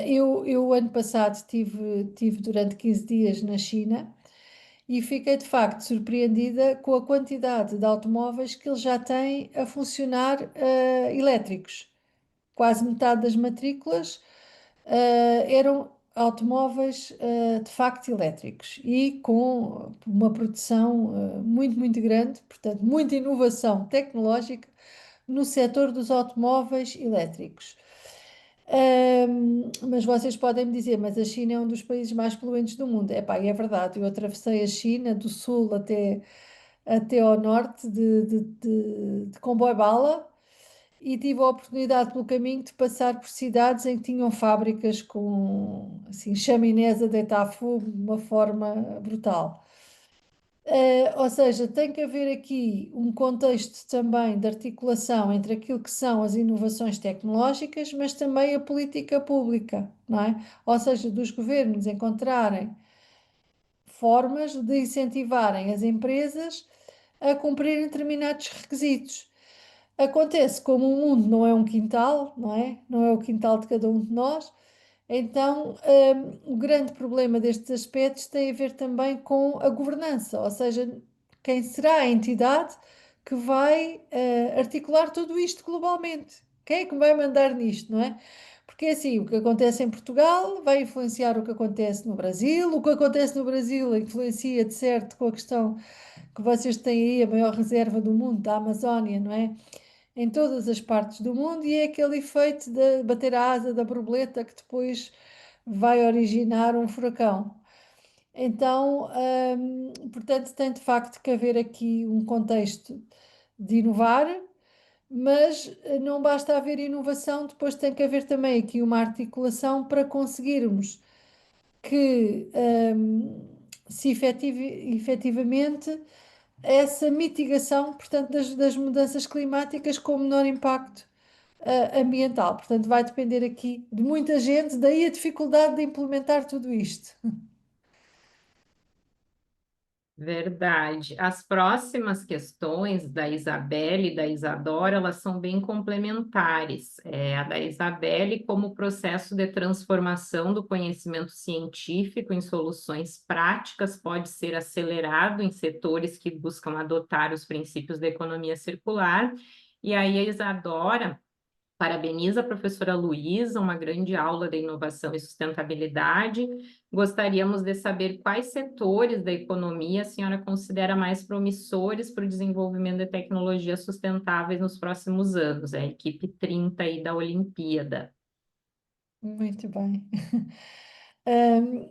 eu ano passado tive durante 15 dias na China e fiquei de facto surpreendida com a quantidade de automóveis que eles já têm a funcionar elétricos. Quase metade das matrículas eram automóveis de facto elétricos e com uma produção muito grande, portanto, muita inovação tecnológica no setor dos automóveis elétricos. Mas vocês podem me dizer, mas a China é um dos países mais poluentes do mundo. Epá, e é verdade, eu atravessei a China do sul até ao norte de comboio-bala e tive a oportunidade pelo caminho de passar por cidades em que tinham fábricas com assim, chaminés a deitar fogo de uma forma brutal. Ou seja, tem que haver aqui um contexto também de articulação entre aquilo que são as inovações tecnológicas, mas também a política pública, não é? Ou seja, dos governos encontrarem formas de incentivarem as empresas a cumprirem determinados requisitos. Acontece como o mundo não é um quintal, não é? Não é o quintal de cada um de nós. Então, o grande problema destes aspectos tem a ver também com a governança, ou seja, quem será a entidade que vai articular tudo isto globalmente? Quem é que vai mandar nisto, não é? Porque assim, o que acontece em Portugal vai influenciar o que acontece no Brasil, o que acontece no Brasil influencia, de certo, com a questão que vocês têm aí, a maior reserva do mundo, da Amazónia, não é? Em todas as partes do mundo, e é aquele efeito de bater a asa da borboleta que depois vai originar um furacão. Então, portanto, tem de facto que haver aqui um contexto de inovar, mas não basta haver inovação, depois tem que haver também aqui uma articulação para conseguirmos que se efetivamente essa mitigação, portanto, das mudanças climáticas com menor impacto ambiental. Portanto, vai depender aqui de muita gente, daí a dificuldade de implementar tudo isto. Verdade. As próximas questões da Isabelle e da Isadora, elas são bem complementares. A da Isabelle, como o processo de transformação do conhecimento científico em soluções práticas pode ser acelerado em setores que buscam adotar os princípios da economia circular. E aí a Isadora parabeniza a professora Luísa, uma grande aula de inovação e sustentabilidade. Gostaríamos de saber quais setores da economia a senhora considera mais promissores para o desenvolvimento de tecnologias sustentáveis nos próximos anos, a equipe 30 aí da Olimpíada. Muito bem.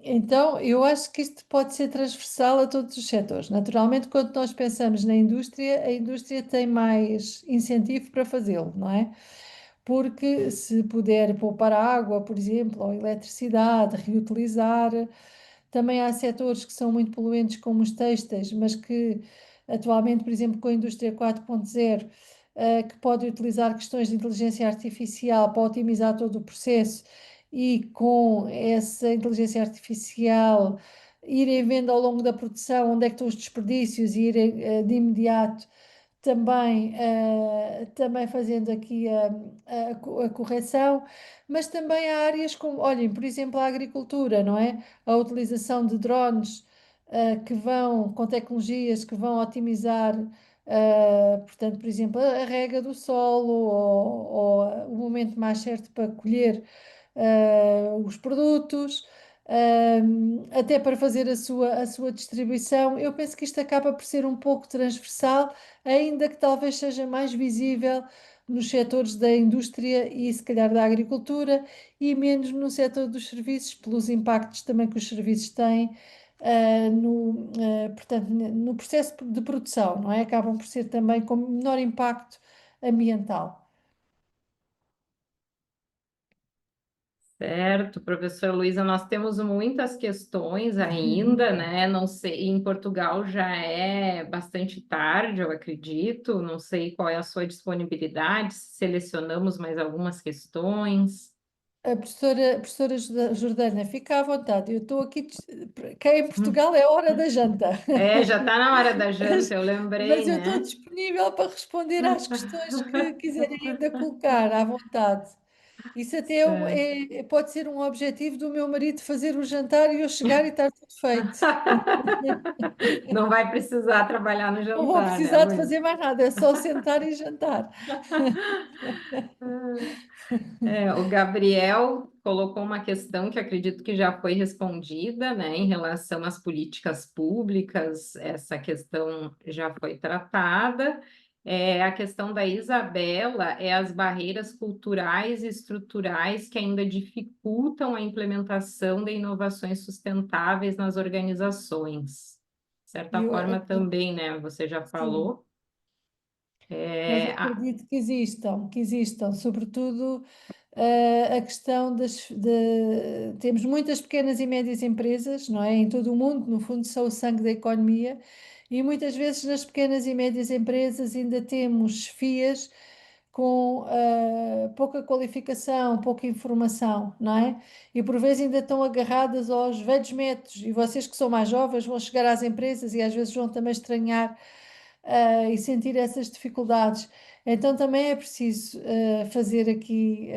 Então, eu acho que isto pode ser transversal a todos os setores. Naturalmente, quando nós pensamos na indústria, a indústria tem mais incentivo para fazê-lo, não é? Porque se puder poupar água, por exemplo, ou eletricidade, reutilizar, também há setores que são muito poluentes, como os têxteis, mas que atualmente, por exemplo, com a indústria 4.0, que pode utilizar questões de inteligência artificial para otimizar todo o processo e com essa inteligência artificial irem vendo ao longo da produção onde é que estão os desperdícios e irem de imediato também fazendo aqui a correção, mas também há áreas como, olhem, por exemplo, a agricultura, não é? A utilização de drones que vão, com tecnologias que vão otimizar, portanto, por exemplo, a rega do solo ou o momento mais certo para colher os produtos. Até para fazer a sua distribuição, eu penso que isto acaba por ser um pouco transversal, ainda que talvez seja mais visível nos setores da indústria e se calhar da agricultura e menos no setor dos serviços, pelos impactos também que os serviços têm portanto, no processo de produção, não é? Acabam por ser também com menor impacto ambiental. Certo, professora Luísa, nós temos muitas questões ainda, né? Não sei, em Portugal já é bastante tarde, eu acredito. Não sei qual é a sua disponibilidade, se selecionamos mais algumas questões. A professora Jordana, fica à vontade. Eu estou aqui, cá em Portugal é hora da janta. Já está na hora da janta, eu lembrei, Mas eu estou né? disponível para responder às questões que quiserem ainda colocar, à vontade. Isso até Certo. pode ser um objetivo do meu marido fazer o jantar e eu chegar e estar tudo feito. Não vai precisar trabalhar no Não vou jantar, né, precisar de Luísa? fazer mais nada, é só sentar e jantar. O Gabriel colocou uma questão que acredito que já foi respondida, né, em relação às políticas públicas, essa questão já foi tratada. A questão da Isabela é as barreiras culturais e estruturais que ainda dificultam a implementação de inovações sustentáveis nas organizações. De certa Eu, forma também, né, você já sim. falou. Mas É, a- acredito que existam, sobretudo a questão temos muitas pequenas e médias empresas, não é? Em todo o mundo, no fundo, são o sangue da economia, e muitas vezes nas pequenas e médias empresas ainda temos chefias com pouca qualificação, pouca informação, não é? E por vezes ainda estão agarradas aos velhos métodos, e vocês que são mais jovens vão chegar às empresas e às vezes vão também estranhar e sentir essas dificuldades. Então também é preciso fazer aqui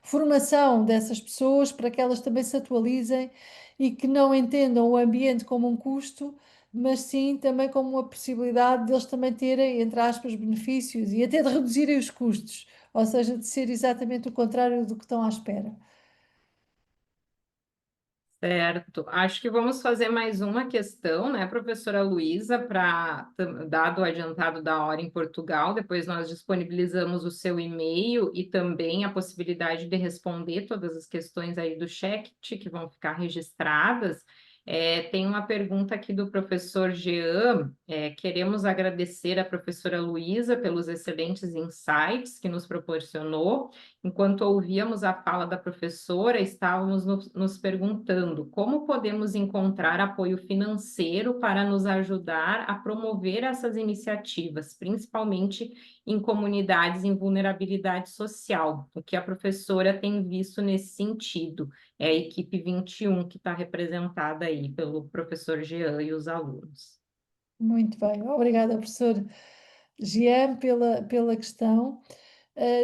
formação dessas pessoas para que elas também se atualizem e que não entendam o ambiente como um custo, mas sim também como uma possibilidade deles também terem, entre aspas, benefícios e até de reduzirem os custos, ou seja, de ser exatamente o contrário do que estão à espera. Certo. Acho que vamos fazer mais uma questão, né, professora Luísa, para, dado o adiantado da hora em Portugal, depois nós disponibilizamos o seu e-mail e também a possibilidade de responder todas as questões aí do chat que vão ficar registradas. Tem uma pergunta aqui do professor Jean. Queremos agradecer à professora Luísa pelos excelentes insights que nos proporcionou. Enquanto ouvíamos a fala da professora, estávamos nos perguntando como podemos encontrar apoio financeiro para nos ajudar a promover essas iniciativas, principalmente em comunidades em vulnerabilidade social. O que a professora tem visto nesse sentido? É a equipe 21 que está representada aí pelo professor Jean e os alunos. Muito bem, obrigada, professor Jean, pela questão.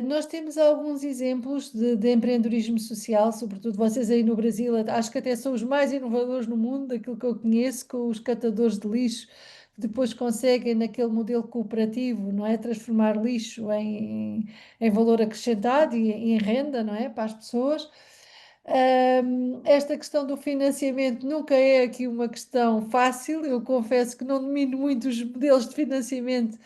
Nós temos alguns exemplos de empreendedorismo social, sobretudo vocês aí no Brasil, acho que até são os mais inovadores no mundo, daquilo que eu conheço, com os catadores de lixo, que depois conseguem, naquele modelo cooperativo, não é? Transformar lixo em valor acrescentado e em renda, não é? Para as pessoas. Esta questão do financiamento nunca é aqui uma questão fácil, eu confesso que não domino muito os modelos de financiamento,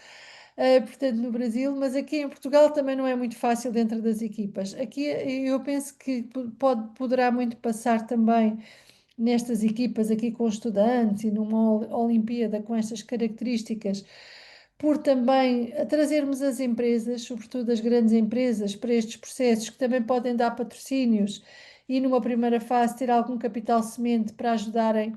portanto, no Brasil, mas aqui em Portugal também não é muito fácil dentro das equipas. Aqui eu penso que poderá muito passar também nestas equipas aqui com estudantes e numa Olimpíada com estas características, por também trazermos as empresas, sobretudo as grandes empresas, para estes processos que também podem dar patrocínios e numa primeira fase ter algum capital semente para ajudarem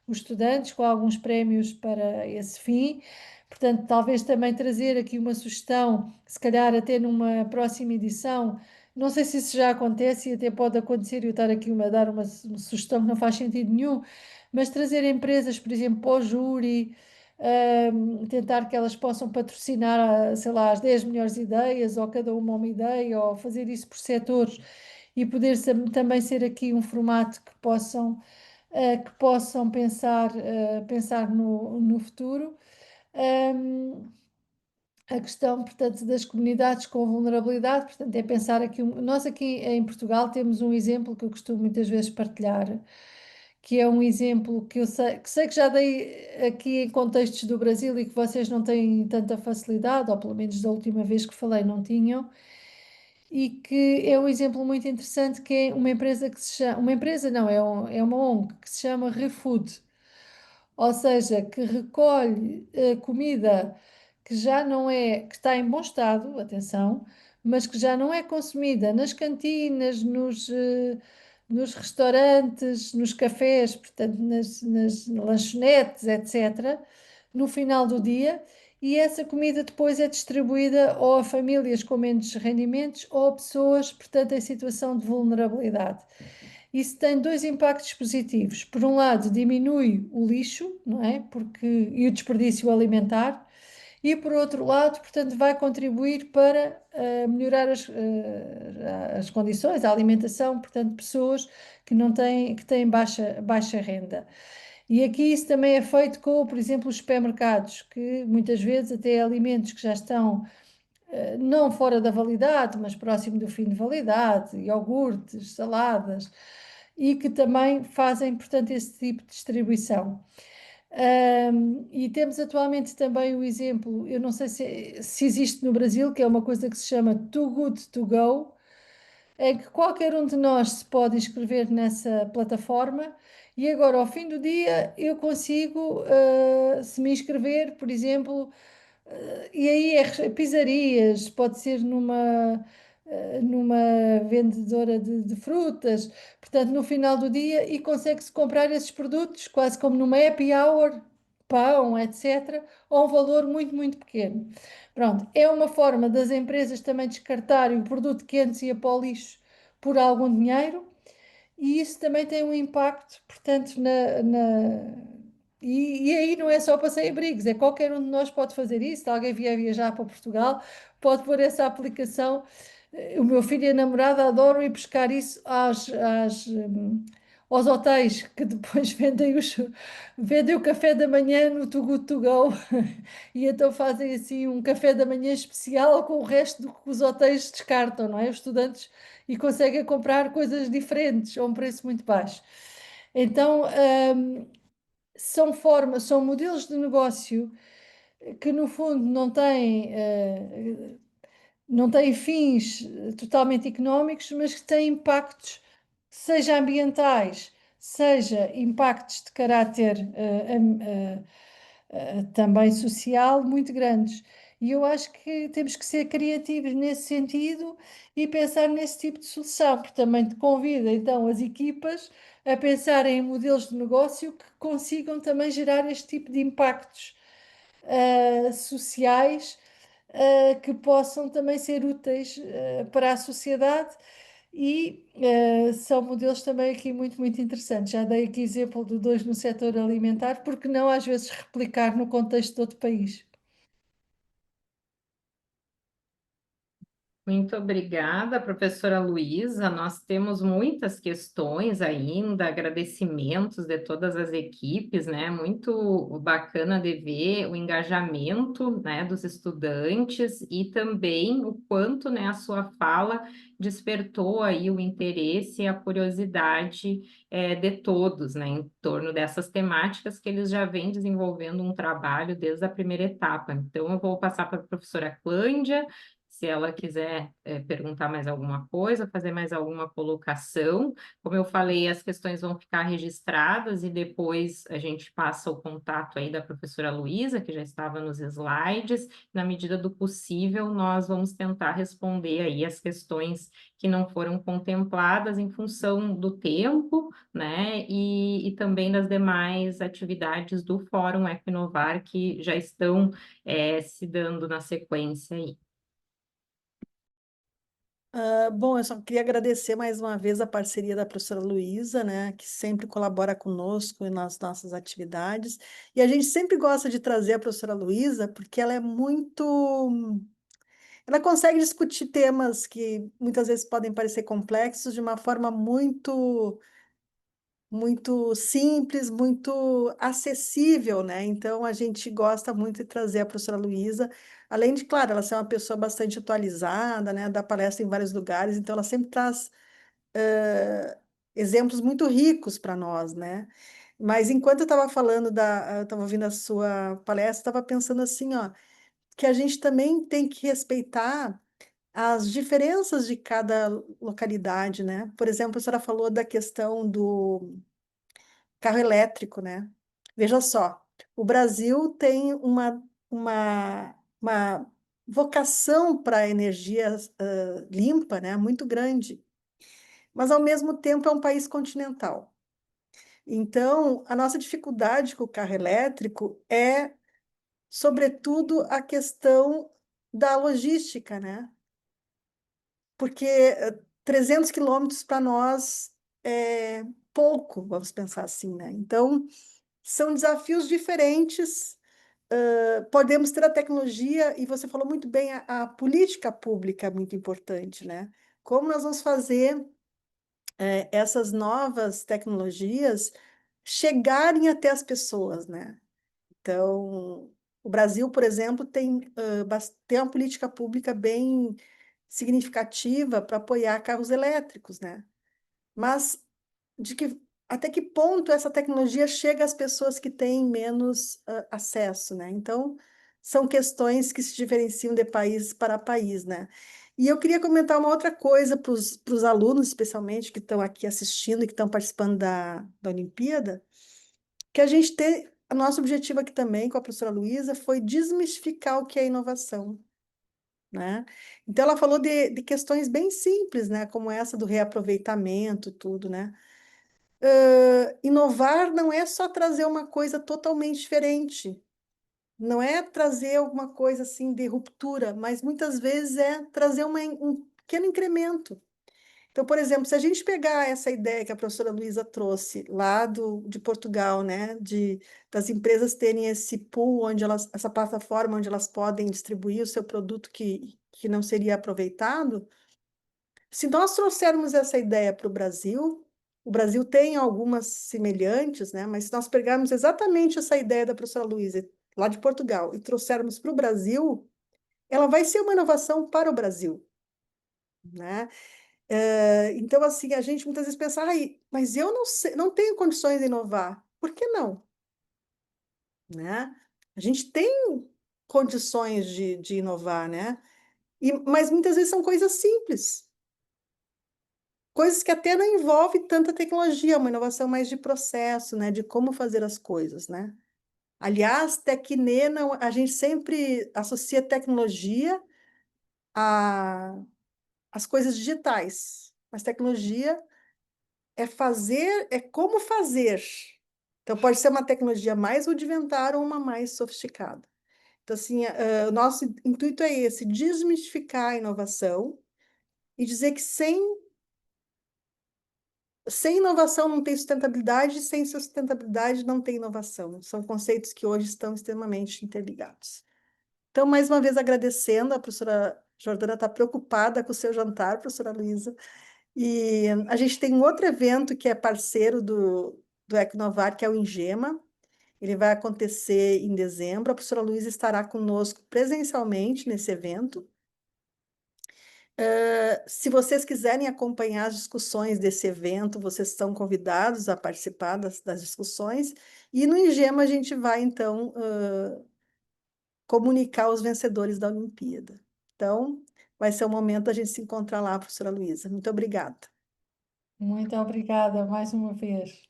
os estudantes com alguns prémios para esse fim. Portanto, talvez também trazer aqui uma sugestão, se calhar até numa próxima edição, não sei se isso já acontece e até pode acontecer eu estar aqui a dar uma sugestão que não faz sentido nenhum, mas trazer empresas, por exemplo, para o júri, tentar que elas possam patrocinar, sei lá, as 10 melhores ideias, ou cada uma ideia, ou fazer isso por setores, e poder também ser aqui um formato que possam pensar no futuro. A questão, portanto, das comunidades com vulnerabilidade, portanto, é pensar aqui, nós aqui em Portugal temos um exemplo que eu costumo muitas vezes partilhar, que é um exemplo que eu sei que já dei aqui em contextos do Brasil e que vocês não têm tanta facilidade, ou pelo menos da última vez que falei não tinham, e que é um exemplo muito interessante, que é uma empresa que se chama, uma empresa não, é uma ONG que se chama ReFood, ou seja, que recolhe comida que já não é, que está em bom estado, atenção, mas que já não é consumida nas cantinas, nos restaurantes, nos cafés, portanto, nas lanchonetes, etc., no final do dia, e essa comida depois é distribuída ou a famílias com menos rendimentos ou a pessoas, portanto, em situação de vulnerabilidade. Isso tem dois impactos positivos. Por um lado, diminui o lixo, não é? E o desperdício alimentar, e por outro lado, portanto, vai contribuir para melhorar as condições, a alimentação, portanto, de pessoas que têm baixa renda. E aqui isso também é feito com, por exemplo, os supermercados, que muitas vezes até alimentos que já estão não fora da validade, mas próximo do fim de validade, iogurtes, saladas, e que também fazem, portanto, esse tipo de distribuição. E temos atualmente também o exemplo, eu não sei se existe no Brasil, que é uma coisa que se chama Too Good To Go, em que qualquer um de nós se pode inscrever nessa plataforma e agora, ao fim do dia, eu consigo, se me inscrever, por exemplo, e aí é pizzarias, pode ser numa vendedora de frutas, portanto, no final do dia, e consegue-se comprar esses produtos, quase como numa happy hour, pão, etc., a um valor muito, muito pequeno. Pronto, é uma forma das empresas também descartarem o produto que antes ia para o lixo por algum dinheiro, e isso também tem um impacto, portanto, e aí não é só para sem-abrigos, é qualquer um de nós pode fazer isso. Se alguém vier viajar para Portugal, pode pôr essa aplicação. O meu filho e a namorada adoram ir buscar isso aos hotéis, que depois vendem o café da manhã no Too Good To Go, e então fazem assim um café da manhã especial com o resto do que os hotéis descartam, não é? Os estudantes, e conseguem comprar coisas diferentes a um preço muito baixo. Então, são modelos de negócio que no fundo não têm fins totalmente económicos, mas que têm impactos, seja ambientais, seja impactos de caráter também social muito grandes. E eu acho que temos que ser criativos nesse sentido e pensar nesse tipo de solução, porque também te convida então as equipas a pensar em modelos de negócio que consigam também gerar este tipo de impactos sociais que possam também ser úteis para a sociedade e são modelos também aqui muito, muito interessantes. Já dei aqui exemplo de dois no setor alimentar, porque não às vezes replicar no contexto de outro país. Muito obrigada, professora Luísa. Nós temos muitas questões ainda, agradecimentos de todas as equipes, né? Muito bacana de ver o engajamento, né, dos estudantes e também o quanto, né, a sua fala despertou aí o interesse e a curiosidade de todos, né, em torno dessas temáticas que eles já vêm desenvolvendo um trabalho desde a primeira etapa. Então, eu vou passar para a professora Clândia se ela quiser perguntar mais alguma coisa, fazer mais alguma colocação. Como eu falei, as questões vão ficar registradas e depois a gente passa o contato aí da professora Luísa, que já estava nos slides. Na medida do possível, nós vamos tentar responder aí as questões que não foram contempladas em função do tempo, né, e também das demais atividades do Fórum Equinovar que já estão se dando na sequência aí. Bom, eu só queria agradecer mais uma vez a parceria da professora Luísa, né, que sempre colabora conosco nas nossas atividades. E a gente sempre gosta de trazer a professora Luísa, porque ela é muito. Ela consegue discutir temas que muitas vezes podem parecer complexos de uma forma muito simples, muito acessível, né? Então a gente gosta muito de trazer a professora Luísa, além de, claro, ela ser uma pessoa bastante atualizada, né? Dá palestra em vários lugares, então ela sempre traz exemplos muito ricos para nós, né? Mas enquanto eu estava falando eu estava ouvindo a sua palestra, estava pensando assim, ó, que a gente também tem que respeitar as diferenças de cada localidade, né? Por exemplo, a senhora falou da questão do carro elétrico, né? Veja só, o Brasil tem uma vocação para energia limpa, né? Muito grande, mas ao mesmo tempo é um país continental. Então, a nossa dificuldade com o carro elétrico é, sobretudo, a questão da logística, né? Porque 300 quilômetros para nós é pouco, vamos pensar assim, né? Então, são desafios diferentes. Podemos ter a tecnologia, e você falou muito bem, a política pública é muito importante, né? Como nós vamos fazer essas novas tecnologias chegarem até as pessoas, né? Então, o Brasil, por exemplo, tem uma política pública bem significativa para apoiar carros elétricos, né? Mas de que até que ponto essa tecnologia chega às pessoas que têm menos acesso, né? Então, são questões que se diferenciam de país para país, né? E eu queria comentar uma outra coisa para os alunos, especialmente, que estão aqui assistindo e que estão participando da Olimpíada, que a gente tem, o nosso objetivo aqui também, com a professora Luísa, foi desmistificar o que é inovação, né? Então, ela falou de questões bem simples, né? Como essa do reaproveitamento, tudo, né? Inovar não é só trazer uma coisa totalmente diferente, não é trazer alguma coisa assim de ruptura, mas muitas vezes é trazer um pequeno incremento. Então, por exemplo, se a gente pegar essa ideia que a professora Luísa trouxe lá de Portugal, né, das empresas terem esse pool, essa plataforma onde elas podem distribuir o seu produto que não seria aproveitado, se nós trouxermos essa ideia para o Brasil tem algumas semelhantes, né? Mas se nós pegarmos exatamente essa ideia da professora Luísa, lá de Portugal, e trouxermos para o Brasil, ela vai ser uma inovação para o Brasil, né? Então, assim, a gente muitas vezes pensa, ai, mas eu não sei, não tenho condições de inovar. Por que não? Né? A gente tem condições de inovar, né? Mas muitas vezes são coisas simples. coisas que até não envolvem tanta tecnologia, uma inovação mais de processo, né, de como fazer as coisas, né? Aliás, Tecnê, não, a gente sempre associa tecnologia às coisas digitais, mas tecnologia é fazer, é como fazer. Então, pode ser uma tecnologia mais rudimentar ou uma mais sofisticada. Então, assim, o nosso intuito é esse, desmistificar a inovação e dizer que sem inovação não tem sustentabilidade, e sem sustentabilidade não tem inovação. São conceitos que hoje estão extremamente interligados. Então, mais uma vez agradecendo, a professora Jordana está preocupada com o seu jantar, professora Luísa, e a gente tem um outro evento que é parceiro do Equinovar, que é o Ingema. Ele vai acontecer em dezembro. A professora Luísa estará conosco presencialmente nesse evento. Se vocês quiserem acompanhar as discussões desse evento, vocês estão convidados a participar das discussões. E no Ingema a gente vai, então, comunicar os vencedores da Olimpíada. Então, vai ser o momento da gente se encontrar lá, professora Luísa. Muito obrigada. Muito obrigada mais uma vez.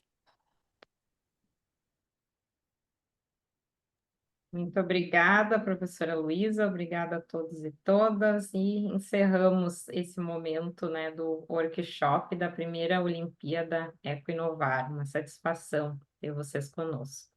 Muito obrigada, professora Luísa, obrigada a todos e todas, e encerramos esse momento, né, do workshop da primeira Olimpíada Eco Inovar. Uma satisfação ter vocês conosco.